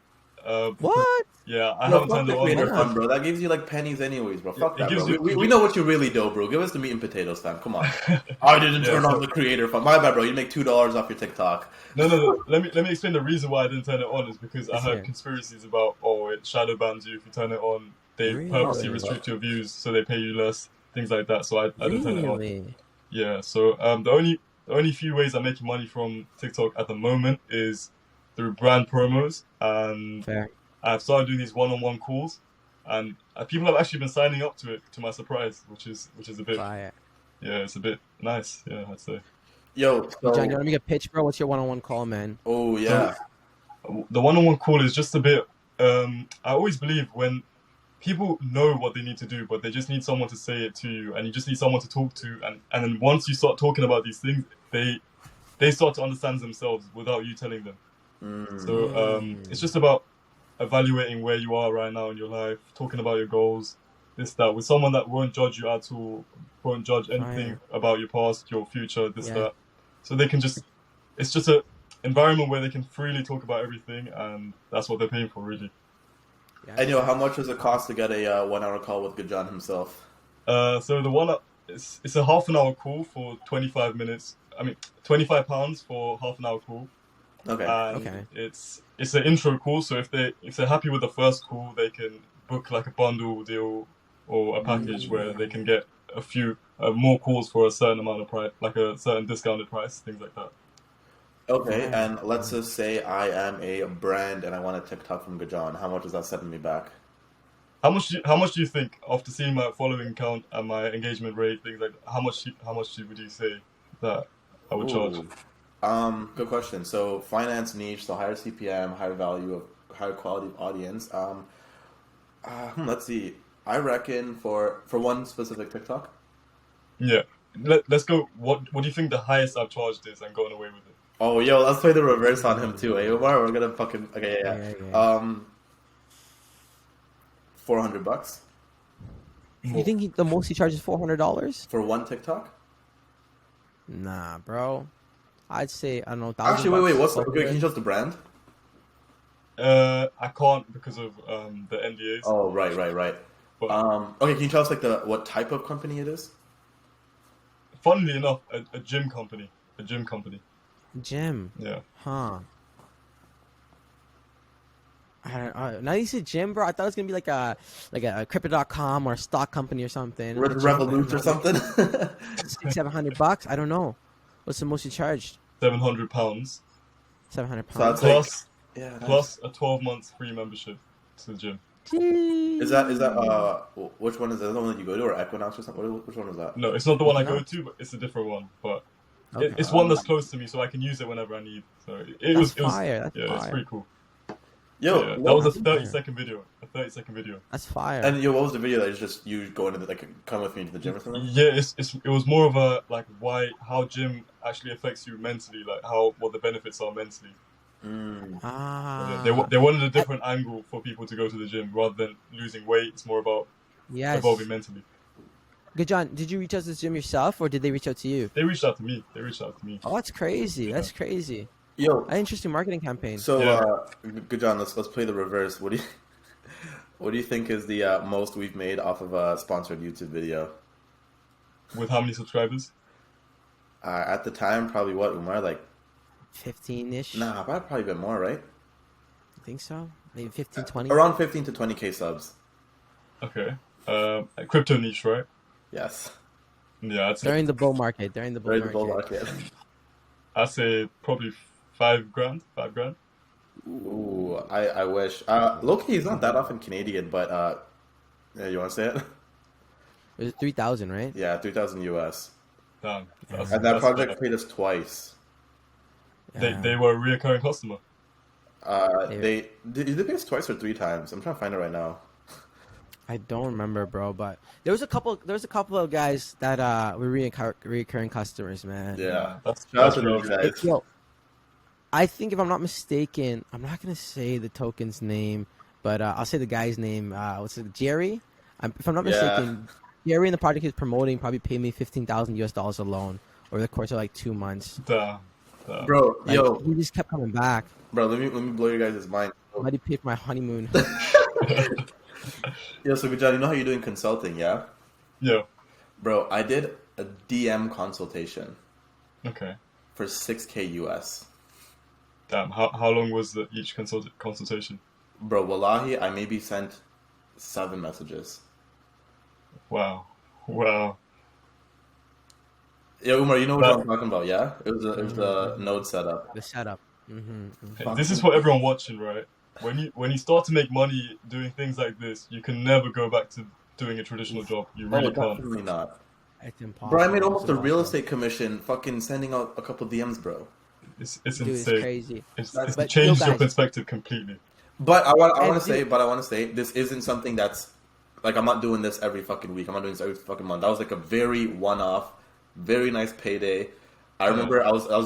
What? Yeah, I haven't turned it on. Creator fund, bro. That gives you like pennies, anyways, bro. Fuck that, bro. We know what you really do, bro. Give us the meat and potatoes, fam. Come on. I didn't turn on the creator fund. My bad, bro. You make $2 off your TikTok. No. Let me explain the reason why I didn't turn it on. Is because I heard conspiracies about it shadow bans you if you turn it on. They purposely restrict your views, so they pay you less, things like that. So I didn't turn it on. Yeah. So the only few ways I'm making money from TikTok at the moment is through brand promos, and I've started doing these one-on-one calls, and people have actually been signing up to it, to my surprise, which is a bit it's a bit nice. Yeah, I'd say. Yo, so... John, you want to make a pitch, bro? What's your one-on-one call, man? Oh yeah. So, the one-on-one call is just a bit. I always believe when people know what they need to do, but they just need someone to say it to you, and you just need someone to talk to, and then once you start talking about these things, they start to understand themselves without you telling them. So it's just about evaluating where you are right now in your life, talking about your goals, this, that, with someone that won't judge you at all, won't judge anything about your past, your future, this, that. So they can just, it's just an environment where they can freely talk about everything, and that's what they're paying for, really. And how much does it cost to get a 1 hour call with Gajaan himself? So the one, it's a half an hour call for 25 minutes. I mean, £25 for half an hour call. Okay. And it's an intro call, so if they're happy with the first call, they can book like a bundle deal or a package where they can get a few more calls for a certain amount of price, like a certain discounted price, things like that. Okay, and let's just say I am a brand and I want a TikTok from Gajaan. How much is that setting me back? How much do you think, after seeing my following count and my engagement rate, things like that, how much would you say that I would charge? Good question. So finance niche, so higher CPM, higher value, higher quality of audience. Let's see. I reckon for one specific TikTok. Yeah. Let's go. What do you think the highest I've charged is and going away with it? Oh, yo, let's play the reverse on him too, eh, Umar? We're gonna fucking... Okay, yeah. $400. You think the most he charges $400? For one TikTok? Nah, bro. I'd say, I don't know, Actually, wait, what's okay, can you show us the brand? I can't because of the NDAs. Oh, right. But, okay, can you tell us like what type of company it is? Funnily enough, a gym company. Gym? Yeah. Huh. Now you said gym, bro. I thought it was gonna be like a crypto.com or a stock company or something. Revolut or something. $600-700. I don't know. What's the most you charged? £700. £700. So plus a 12 months free membership to the gym. Is that which one is that? The one that you go to, or Equinox or something? Which one is that? No, it's not the one I go to, but it's a different one. But it's one that's close to me, so I can use it whenever I need. So it was fire. It's pretty cool. Yo, yeah, that was a 30-second video. A 30-second video. That's fire. And yo, what was the video? That was just you going to like come with me to the gym or something? Yeah, it was more of a like how gym actually affects you mentally, like what the benefits are mentally. Yeah, they wanted a different angle for people to go to the gym rather than losing weight. It's more about evolving mentally. Gajaan, did you reach out to the gym yourself, or did they reach out to you? They reached out to me. Oh, that's crazy. Yeah. That's crazy. Yo, an interesting marketing campaign. So, Gajaan, let's play the reverse. What do you think is the most we've made off of a sponsored YouTube video? With how many subscribers? At the time, probably what, Umar, like 15-ish? Nah, probably a bit more, right? I think so. Maybe 15, 20? Around 15 to 20K subs. Okay. Crypto niche, right? Yes. Yeah, during the bull market. During the bull market. I'd say probably $5,000. $5,000. Ooh, I wish. Low-key is not that often Canadian, but yeah, you want to say it? It was 3,000, right? Yeah, 3,000 US. Damn. And that project paid us twice. Yeah. They were a reoccurring customer. Did they pay us twice or 3 times? I'm trying to find it right now. I don't remember, bro, but there was a couple of guys that were reoccurring customers, man. Yeah, shout out to those guys. Yo, I think if I'm not mistaken, I'm not gonna say the token's name, but I'll say the guy's name. What's it, Jerry? If I'm not mistaken, Jerry in the project he's promoting probably paid me $15,000 alone over the course of like 2 months. Bro, yo, he just kept coming back. Bro, let me blow your guys' mind. Somebody paid for my honeymoon. Yo, so Gajaan, you know how you're doing consulting, yeah? Yeah. Bro, I did a DM consultation. Okay. For $6K US. Damn, how long was each consultation? Bro, wallahi, I maybe sent 7 messages. Wow. Yeah, Umar, you know what I'm talking about, yeah? It was the node setup. The setup. Hey, this is for everyone watching, right? When you start to make money doing things like this, you can never go back to doing a traditional job. You really can't. Definitely not. It's impossible. Bro, I made almost a real estate commission fucking sending out a couple DMs, bro. It's Dude, insane. It's crazy. It changed your perspective completely. But I want to say this isn't something that's like, I'm not doing this every fucking week. I'm not doing this every fucking month. That was like a very one-off, very nice payday. I remember I have to tell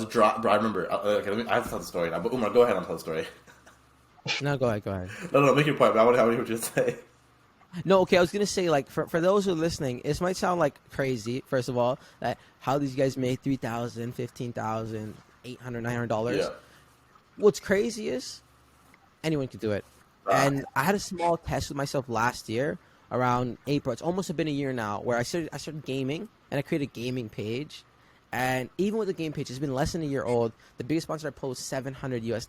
the story now. But Umar, go ahead and tell the story. No, go ahead. No, make your point. But I want to hear what you say. No, okay. I was gonna say, like, for those who are listening, this might sound like crazy. First of all, that how these guys make $3,000, $15,000, $800, $900. Yeah. What's crazy is anyone can do it. And I had a small test with myself last year around April. It's almost been a year now where I started gaming and I created a gaming page. And even with the game page, it's been less than a year old. The biggest sponsor I pulled was $700 US.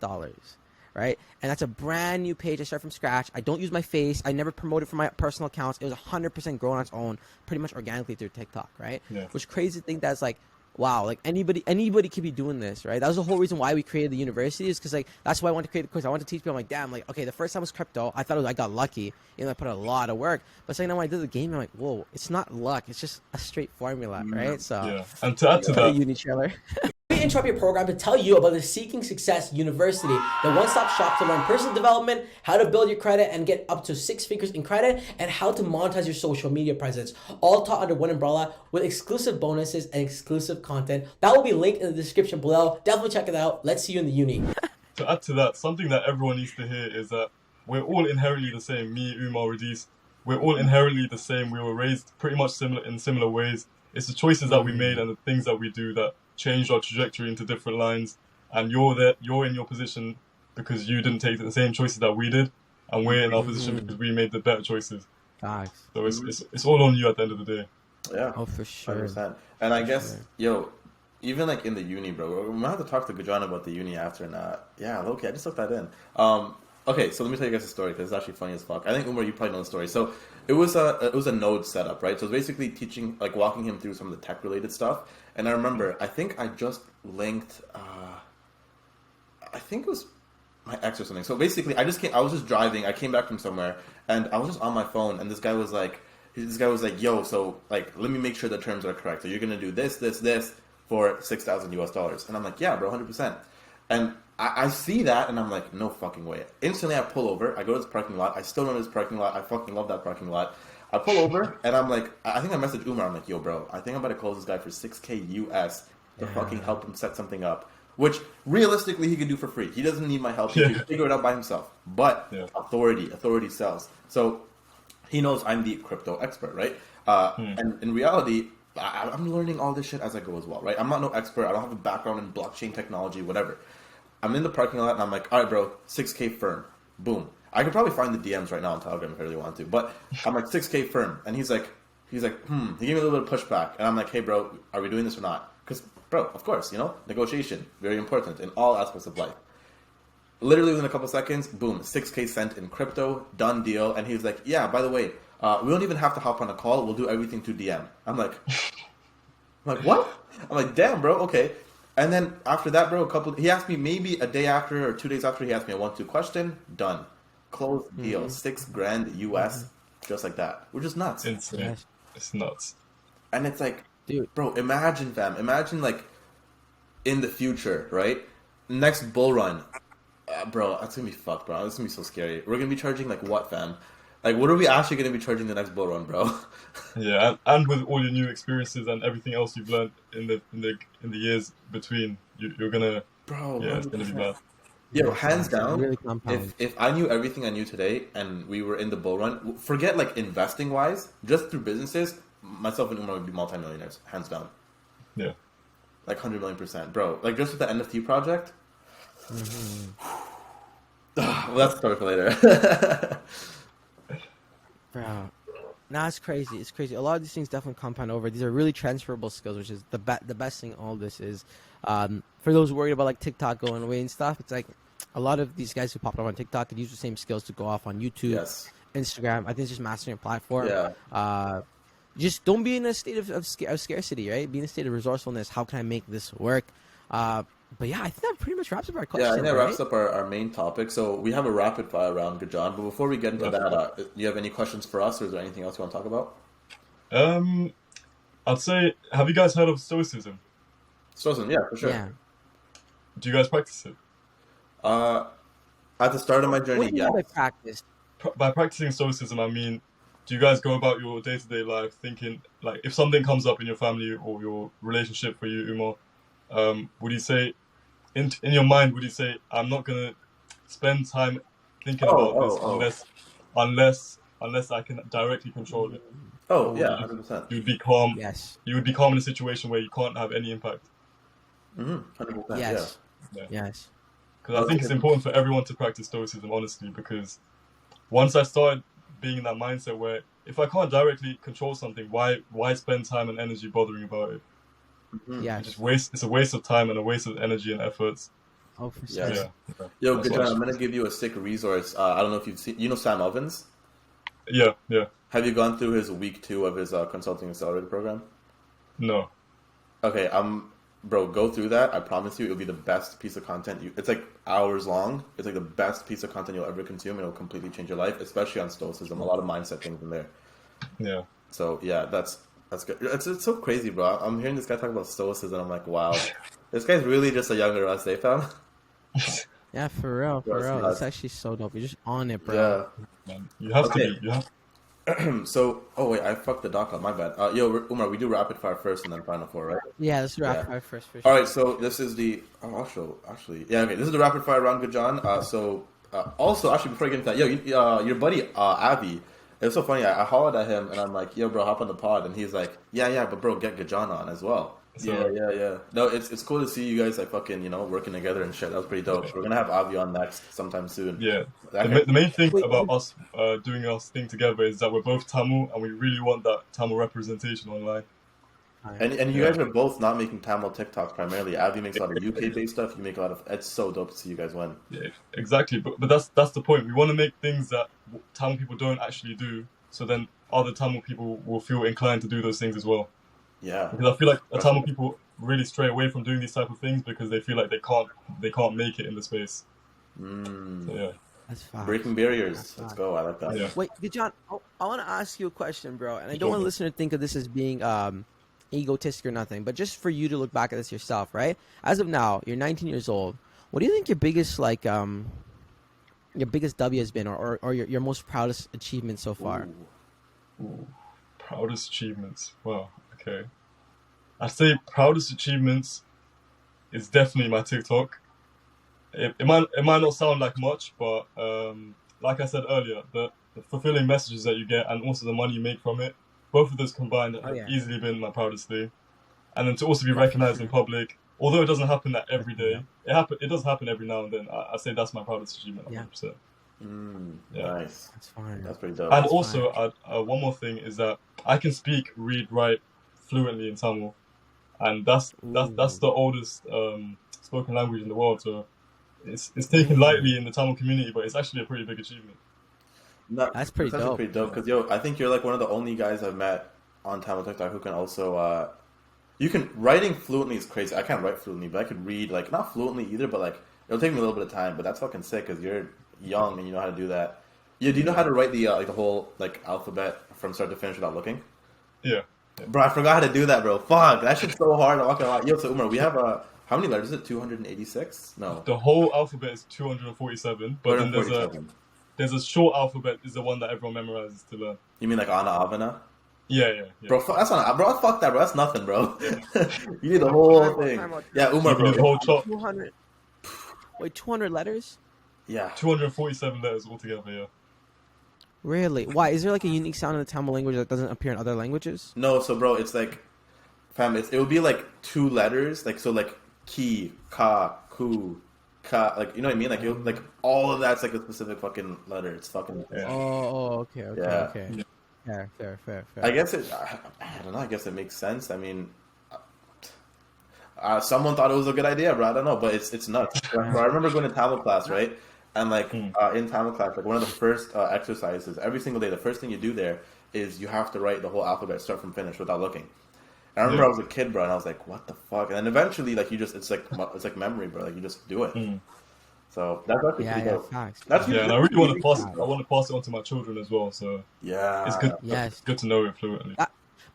Right? And that's a brand new page. I start from scratch. I don't use my face. I never promoted from my personal accounts. It was 100% grown on its own, pretty much organically through TikTok, right? Yeah. Which crazy to think that's like, wow, like anybody could be doing this, right? That was the whole reason why we created the university, is because like that's why I wanted to create the course. I wanted to teach people. I'm like, damn, like, okay, the first time was crypto. I thought I got lucky, and I put a lot of work. But second time when I did the game, I'm like, whoa, it's not luck. It's just a straight formula, right? So yeah. And to add to that, uni trailer. We interrupt your program to tell you about the Seeking Success University, the one-stop shop to learn personal development, how to build your credit and get up to 6 figures in credit, and how to monetize your social media presence, all taught under one umbrella with exclusive bonuses and exclusive content. That will be linked in the description below. Definitely check it out. Let's see you in the uni. To add to that, something that everyone needs to hear is that we're all inherently the same. Me, Umar, Radies, we're all inherently the same. We were raised pretty much in similar ways. It's the choices that we made and the things that we do that changed our trajectory into different lines. And you're in your position because you didn't take the same choices that we did, and we're in our position because we made the better choices. Facts. So it's all on you at the end of the day. Yeah. Oh, for sure. 100%. And I guess, even like in the uni, bro, we're gonna have to talk to Gajaan about the uni after. And okay, I just took that in. Okay, so let me tell you guys a story because it's actually funny as fuck. I think Umar, you probably know the story. So it was a node setup, right? So it's basically teaching, like walking him through some of the tech related stuff. And I remember, I think I just linked, I think it was my ex or something. So basically, I was just driving. I came back from somewhere, and I was just on my phone, and this guy was like, yo, so like, let me make sure the terms are correct. So you're gonna do this for $6,000 US. And I'm like, yeah, bro, 100%. And I see that, and I'm like, no fucking way. Instantly, I pull over. I go to this parking lot. I still know this parking lot. I fucking love that parking lot. I pull over, and I'm like, I think I messaged Umar. I'm like, yo, bro, I think I'm about to close this guy for $6K US to fucking help him set something up. Which, realistically, he could do for free. He doesn't need my help. He can figure it out by himself. But authority sells. So he knows I'm the crypto expert, right? And in reality, I'm learning all this shit as I go as well, right? I'm not no expert. I don't have a background in blockchain technology, whatever. I'm in the parking lot, and I'm like, all right, bro, 6K firm. Boom. I could probably find the DMs right now on Telegram if I really want to. But I'm like, 6K firm. And he's like, He gave me a little bit of pushback. And I'm like, hey, bro, are we doing this or not? Because, bro, of course, negotiation, very important in all aspects of life. Literally within a couple seconds, boom, 6K sent in crypto, done deal. And he's like, yeah, by the way, we don't even have to hop on a call. We'll do everything through DM. I'm like, what? I'm like, damn, bro, okay. And then after that, bro, he asked me maybe a day after or 2 days after, he asked me a 1-2 question, done. Closed deal, $6,000 US, just like that. We're just nuts. Insane. It's nuts. And it's like, dude, bro, imagine like in the future, right? Next bull run, bro, that's gonna be fucked, bro. That's gonna be so scary. We're gonna be charging like what, fam? Like, what are we actually gonna be charging the next bull run, bro? Yeah, and with all your new experiences and everything else you've learned in the years between, you're gonna, bro, yeah, it's gonna be bad. Yo, hands down, really if I knew everything I knew today and we were in the bull run, forget like investing wise, just through businesses, myself and Umar would be multimillionaires, hands down. Yeah. Like 100 million%. Bro, like just with the NFT project. Well, that's a story for later. Bro. Nah, it's crazy. It's crazy. A lot of these things definitely compound over. These are really transferable skills, which is the best thing all this is. For those worried about like TikTok going away and stuff, it's like a lot of these guys who popped up on TikTok could use the same skills to go off on YouTube, Instagram. I think it's just mastering a platform. Yeah. Just don't be in a state of scarcity, right? Be in a state of resourcefulness. How can I make this work? But yeah, I think that pretty much wraps up our question. Yeah, I think that wraps up our main topic. So we have a rapid fire round, Gajaan. But before we get into that, do you have any questions for us, or is there anything else you want to talk about? I'd say, have you guys heard of Stoicism? Stoicism, yeah, for sure. Yeah. Do you guys practice it? At the start of my journey, yeah. What do you practice? By practicing Stoicism, I mean, do you guys go about your day-to-day life thinking, like, if something comes up in your family or your relationship for you, Umar, would you say, in your mind, would you say, I'm not going to spend time thinking about this unless I can directly control it? Oh, yeah, 100%. You'd be calm. Yes. You would be calm in a situation where you can't have any impact. 100%, yes. Yeah. Yes. Because I think it's important for everyone to practice Stoicism, honestly, because once I started being in that mindset where if I can't directly control something, why spend time and energy bothering about it? Yeah. It's a waste of time and a waste of energy and efforts. Oh, for sure. Yeah. Yo, Gajaan, I'm gonna give you a sick resource. I don't know if you've seen. Sam Ovens? Yeah. Have you gone through his week 2 of his consulting accelerator program? No. Okay, bro, go through that. I promise you, it'll be the best piece of content. It's like hours long. It's like the best piece of content you'll ever consume, and it'll completely change your life, especially on Stoicism. A lot of mindset things in there. Yeah. So yeah, that's good. It's so crazy, bro. I'm hearing this guy talk about Stoicism, and I'm like, wow, this guy's really just a younger us, fam. Yeah, for real. It's actually so dope. You're just on it, bro. Yeah. You have to be. You have. So, wait, I fucked the doc up. My bad. Yo, Umar, we do rapid fire first and then final four, right? Yeah, let's do rapid fire first. For sure. All right, so this is the. Actually, yeah, okay. This is the rapid fire round, Gajaan. Also, actually, before I get into that, yo, your buddy Avi. It was so funny. I hollered at him and I'm like, "Yo, bro, hop on the pod," and he's like, "Yeah, but bro, get Gajaan on as well." So, yeah. No, it's cool to see you guys like fucking working together and shit. That was pretty dope. We're gonna have Avi on next sometime soon. Yeah. The main thing about us doing our thing together is that we're both Tamil and we really want that Tamil representation online. And you guys are both not making Tamil TikToks primarily. Avi makes a lot of UK based stuff. You make a lot of. It's so dope to see you guys win. Yeah, exactly. But that's the point. We want to make things that Tamil people don't actually do, so then other Tamil people will feel inclined to do those things as well. Yeah. Because I feel like Tamil people really stray away from doing these type of things because they feel like they can't make it in the space. So, yeah. That's fine. Breaking barriers. Let's go. I like that. Yeah. Wait, Gajaan, I want to ask you a question, bro, and I don't want the listener to think of this as being egotistic or nothing, but just for you to look back at this yourself, right? As of now, you're 19 years old. What do you think your biggest your biggest W has been, or your most proudest achievement so far? Ooh. Proudest achievements. Well, okay. I'd say proudest achievements is definitely my TikTok. It might not sound like much, but like I said earlier, the fulfilling messages that you get and also the money you make from it, both of those combined have easily been my proudest thing. And then to also be recognized in public, although it doesn't happen that every day, it does happen every now and then. I say that's my proudest achievement, 100%. Nice. That's fine. That's pretty dope. And also, one more thing is that I can speak, read, write fluently in Tamil, and that's the oldest spoken language in the world. So it's taken lightly in the Tamil community, but it's actually a pretty big achievement. That's pretty dope. Pretty dope because I think you're like one of the only guys I've met on Tamil TikTok who can also writing fluently is crazy. I can't write fluently, but I could read like not fluently either, but like it'll take me a little bit of time. But that's fucking sick because you're young and you know how to do that. Yeah, do you know how to write the like the whole like alphabet from start to finish without looking? Yeah. Bro, I forgot how to do that, bro. Fuck, that shit's so hard. I'm not gonna lie. Yo, so Umar, we have how many letters is it? 286? No. The whole alphabet is 247, but then there's a short alphabet is the one that everyone memorizes to learn. You mean like Ana Avana? Yeah. Bro, fuck that, bro. That's nothing, bro. Yeah. You need the whole thing. Yeah, Umar, bro. The whole chop. 200. Wait, 200 letters? Yeah. 247 letters altogether, yeah. Really? Why? Is there like a unique sound in the Tamil language that doesn't appear in other languages? No, so bro, it's like, fam, it would be like 2 letters, like so, like ki, ka, ku, ka, like you know what I mean? Like all of that's like a specific fucking letter. It's fucking. Yeah. Okay. Yeah. Fair. I guess I don't know. I guess it makes sense. I mean, someone thought it was a good idea, bro. I don't know, but it's nuts. Bro, I remember going to Tamil class, right? And like in Tamil class, like one of the first exercises every single day, the first thing you do there is you have to write the whole alphabet start from finish without looking. And I remember I was a kid, bro, and I was like, "What the fuck?" And then eventually, like it's like memory, bro. Like you just do it. So that's actually pretty dope. That's and I really want to pass. I want to pass it on to my children as well. So it's good. Yes, it's good to know it fluently.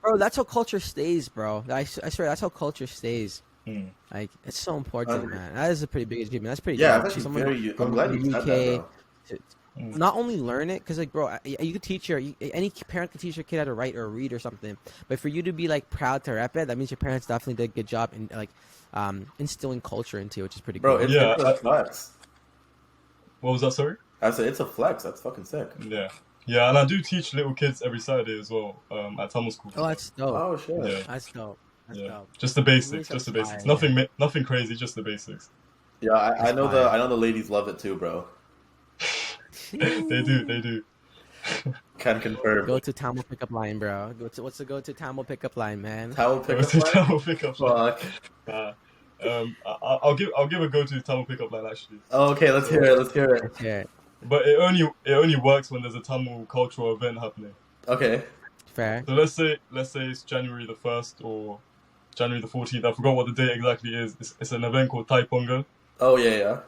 Bro, that's how culture stays, bro. I swear, that's how culture stays. Like it's so important, man. That is a pretty big achievement. That's pretty. Yeah, that's very. I'm glad you said that, bro. Not only learn it, because like, bro, you could teach any parent could teach your kid how to write or read or something. But for you to be like proud to rep it, that means your parents definitely did a good job in like instilling culture into you, which is pretty cool. Bro, it's a flex. What was that, sorry? I said it's a flex. That's fucking sick. Yeah, and I do teach little kids every Saturday as well at Tamil school. Oh, that's dope. Oh shit. Yeah. That's dope. That's dope. Just the basics. Just the basics. Nothing crazy. Just the basics. Yeah, I know the ladies love it too, bro. They do. Can confirm. Go to Tamil pickup line, bro. What's the go to Tamil pickup line, man? Tamil pickup line. Fuck. I'll give a go to Tamil pickup line actually. Oh, okay, let's hear it. Yeah. But it only works when there's a Tamil cultural event happening. Okay. Fair. So let's say it's January the 1st or January the 14th. I forgot what the date exactly is. It's an event called Thai Pongal. Oh yeah.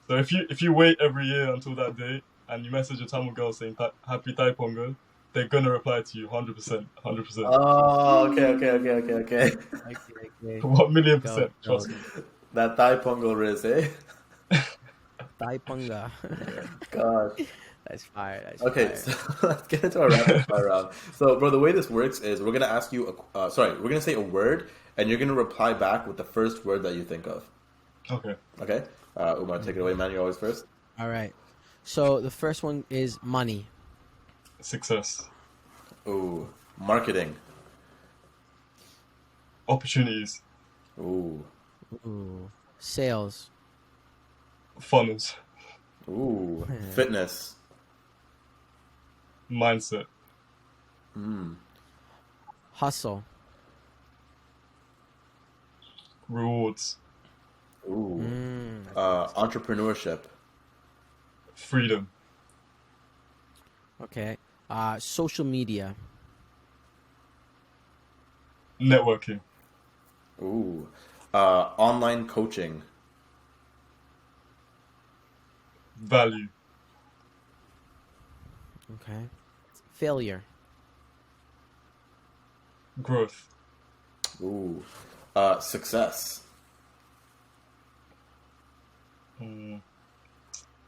So if you wait every year until that day and you message a Tamil girl saying Happy Thai Pongal, they're gonna reply to you 100%. Oh, okay. Okay. 1,000,000%. Trust me. That Thai Pongal Riz, eh? Thai Ponga. God. That's fire. Okay, so let's get into our rapid fire round. So, bro, the way this works is we're gonna ask you we're gonna say a word, and you're gonna reply back with the first word that you think of. Okay. Okay. Umar, take it away, man. You're always first. All right. So the first one is money. Success. Ooh, marketing. Opportunities. Ooh, sales. Funnels. Ooh, fitness. Mindset. Hustle. Ooh, Rewards. entrepreneurship. Freedom. Okay. Social media. Networking. Ooh, online coaching. Value. Okay. Failure. Growth. Ooh, success.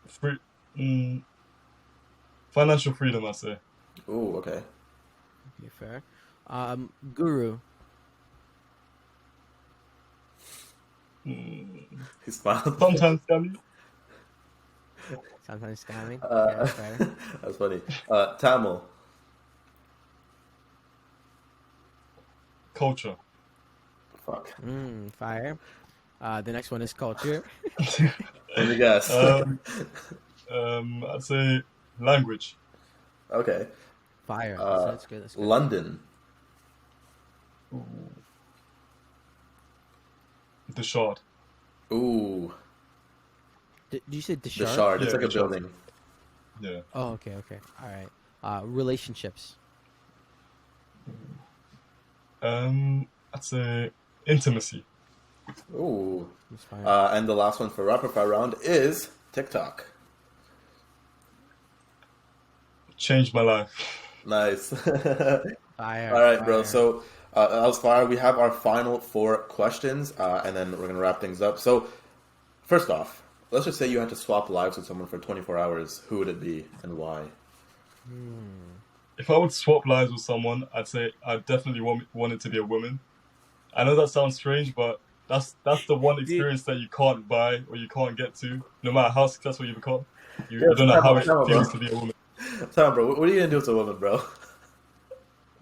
free, financial freedom, I say. Ooh, okay. Okay, fair. Guru. He smiled. Sometimes scammy. Sometimes scamming. Okay, fair. That's funny. Tamil. Culture. Fuck. Fire. The next one is culture. Let me guess. I'd say language. Okay. Fire. That's good. That's good. London. The Shard. Ooh. Did you say the The shard? Shard. It's Yeah, like a the Shard. building. Yeah. Oh, okay. All right. Relationships. I'd say intimacy. Ooh. That's fine. And the last one for rapid fire round is TikTok. Changed my life. Nice. Fire. All right, bro. fire. So that was fire. We have our final 4 questions, and then we're gonna wrap things up. So, first off, let's just say you had to swap lives with someone for 24 hours. Who would it be, and why? If I would swap lives with someone, I'd say I definitely want it to be a woman. I know that sounds strange, but that's the one experience that you can't buy or you can't get to, no matter how successful you become. You don't know how it feels to be a woman. Tell me, bro. What are you gonna do with a woman, bro?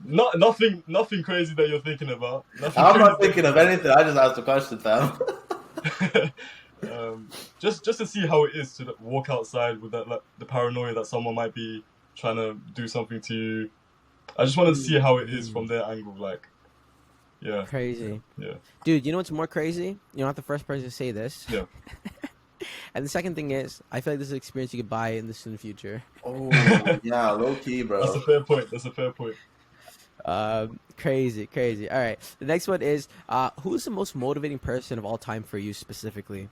Nothing crazy that you're thinking about. I'm not thinking of anything. I just asked a question, fam. Just to see how it is to walk outside with that, like, the paranoia that someone might be trying to do something to you. I just wanted to see how it is from their angle, like, yeah. Crazy. Yeah. Dude, you know what's more crazy? You're not the first person to say this. Yeah. And the second thing is, I feel like this is an experience you could buy in the future. Oh, yeah, low key, bro. That's a fair point. Crazy. All right. The next one is, who's the most motivating person of all time for you specifically?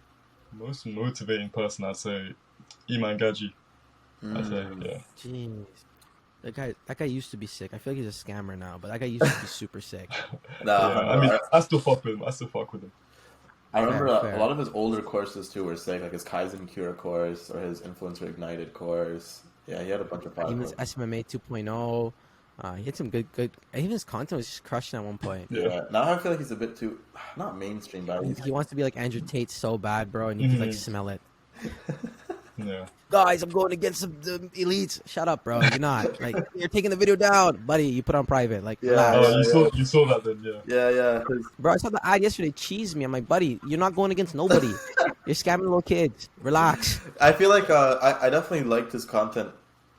Most motivating person, I'd say, Iman Gaji. I'd say, yeah. Jeez. That guy used to be sick. I feel like he's a scammer now, but that guy used to be super sick. Nah, Yeah, I mean, I still fuck with him. I remember Fair. a lot of his older courses too were sick, like his Kaizen Cure course or his Influencer Ignited course. Yeah, he had a bunch of Even his products. SMMA 2.0. He had some good. Even his content was just crushing at one point. Yeah. Now I feel like he's a bit too, not mainstream, but He wants to be like Andrew Tate so bad, bro, and you can like smell it. Yeah. Guys, I'm going against the elites. Shut up, bro. You're not. Like, you're taking the video down, buddy. You put it on private. Like, Yeah. relax. You saw that then, yeah. Yeah. Bro, I saw the ad yesterday. Cheese me. I'm like, buddy, you're not going against nobody. You're scamming little kids. Relax. I feel like I definitely liked his content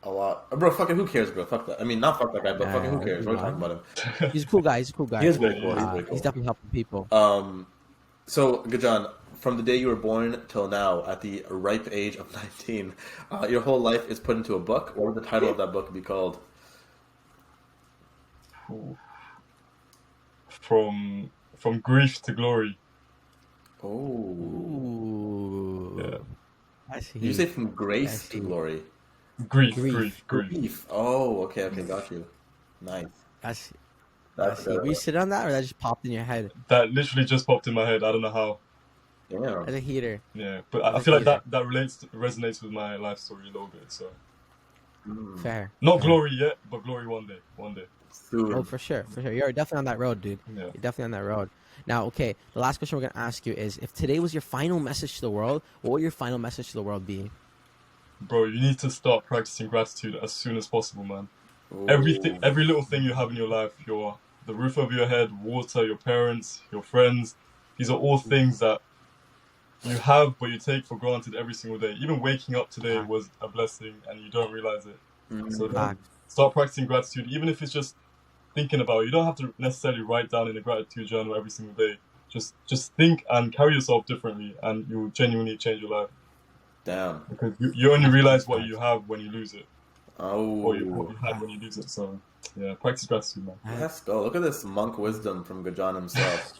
a lot. Bro, fucking who cares, bro? Fuck that. I mean, not fuck that guy, but fucking who cares? We're talking about him. He's a cool guy. He's a cool guy. He is very cool. He's very cool. He's definitely helping people. So, Gajaan, from the day you were born till now, at the ripe age of 19, your whole life is put into a book. What would the title of that book be called? From grief to glory. Oh. Ooh. Yeah. That's Did you say heat. from grace That's to heat. glory? Grief. Grief. Oh, okay, got you. Nice. That's That's heat. Were you sitting on that, or that just popped in your head? That literally just popped in my head. I don't know how. yeah. As a heater. Yeah, but I feel like that resonates with my life story a little bit. So Fair. not glory yet, but glory one day. Soon. Oh, for sure. You're definitely on that road, dude. Yeah. You're definitely on that road. Now, okay, the last question we're going to ask you is, if today was your final message to the world, what would your final message to the world be? Bro, you need to start practicing gratitude as soon as possible, man. Ooh. Every little thing you have in your life, the roof over your head, water, your parents, your friends, these are all things that you have, but you take for granted every single day. Even waking up today was a blessing, and you don't realize it. So start practicing gratitude, even if it's just thinking about it. You don't have to necessarily write down in a gratitude journal every single day. Just think and carry yourself differently, and you will genuinely change your life. Damn. Because you only realize what you have when you lose it, Oh. or what you had when you lose it. So yeah, practice gratitude, man. Let's go. Look at this monk wisdom from Gajaan himself.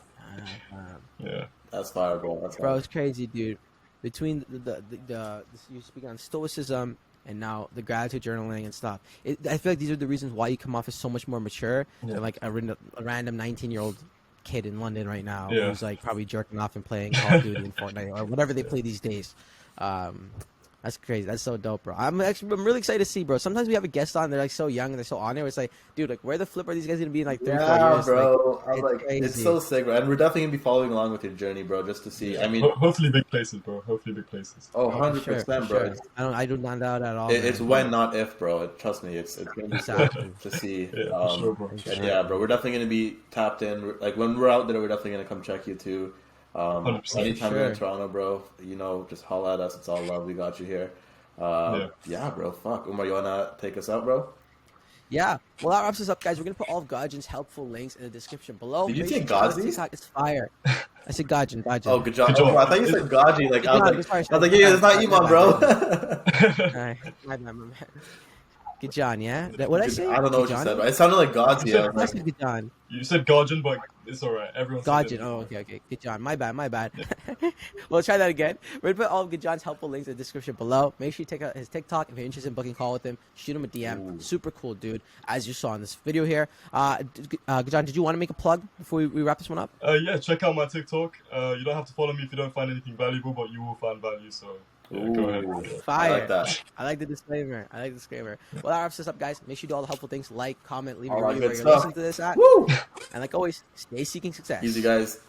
Yeah. That's fire, bro. That's Bro, fire. it's crazy, dude. Between the you speak on Stoicism and now the gratitude journaling and stuff. I feel like these are the reasons why you come off as so much more mature than like a random 19-year-old kid in London right now who's like probably jerking off and playing Call of Duty and Fortnite or whatever they play these days. That's crazy. That's so dope, bro. I'm really excited to see, bro. Sometimes we have a guest on, they're like so young and they're so on it. It's like, dude, like where the flip are these guys gonna be in like 3-4 years? Bro. Like, it's so sick, bro. And we're definitely gonna be following along with your journey, bro, just to see. I mean, hopefully big places, bro. Hopefully big places. 100%, bro. Sure. I do not doubt at all. It's when, not if, bro. Trust me, it's gonna be exactly to see. Yeah, sure, bro. And yeah, bro, we're definitely gonna be tapped in. Like when we're out there, we're definitely gonna come check you too. 100%. Anytime you're in Toronto, bro, just holla at us. It's all love. We got you here. Yeah, bro. Fuck, Umar, you wanna take us out, bro? Yeah. Well, that wraps us up, guys. We're gonna put all of Gajan's helpful links in the description below. Did you say Gazi? It's fire. I said Gajan. Oh, good job. Oh, I thought you said Gaji. Like I was like, yeah, it's not Iman, bro. Alright, my bad. Gajan, yeah. What I say? I don't know what you said, but it sounded like Gaji. I said Gajan. You said Gajaan, but it's alright. Everyone said Gajaan. Oh, okay. Gajaan. My bad. We'll try that again. We're gonna put all of Gajan's helpful links in the description below. Make sure you check out his TikTok if you're interested in booking a call with him. Shoot him a DM. Ooh. Super cool dude, as you saw in this video here. Gajaan, did you want to make a plug before we wrap this one up? Yeah, check out my TikTok. You don't have to follow me if you don't find anything valuable, but you will find value. So. Yeah, go ahead. Fire. I like that. I like the disclaimer. Well, that wraps this up, guys. Make sure you do all the helpful things. Like, comment, leave a All right, review where good you're stuff. listening to this at. Woo! And like always, stay seeking success. Easy, guys.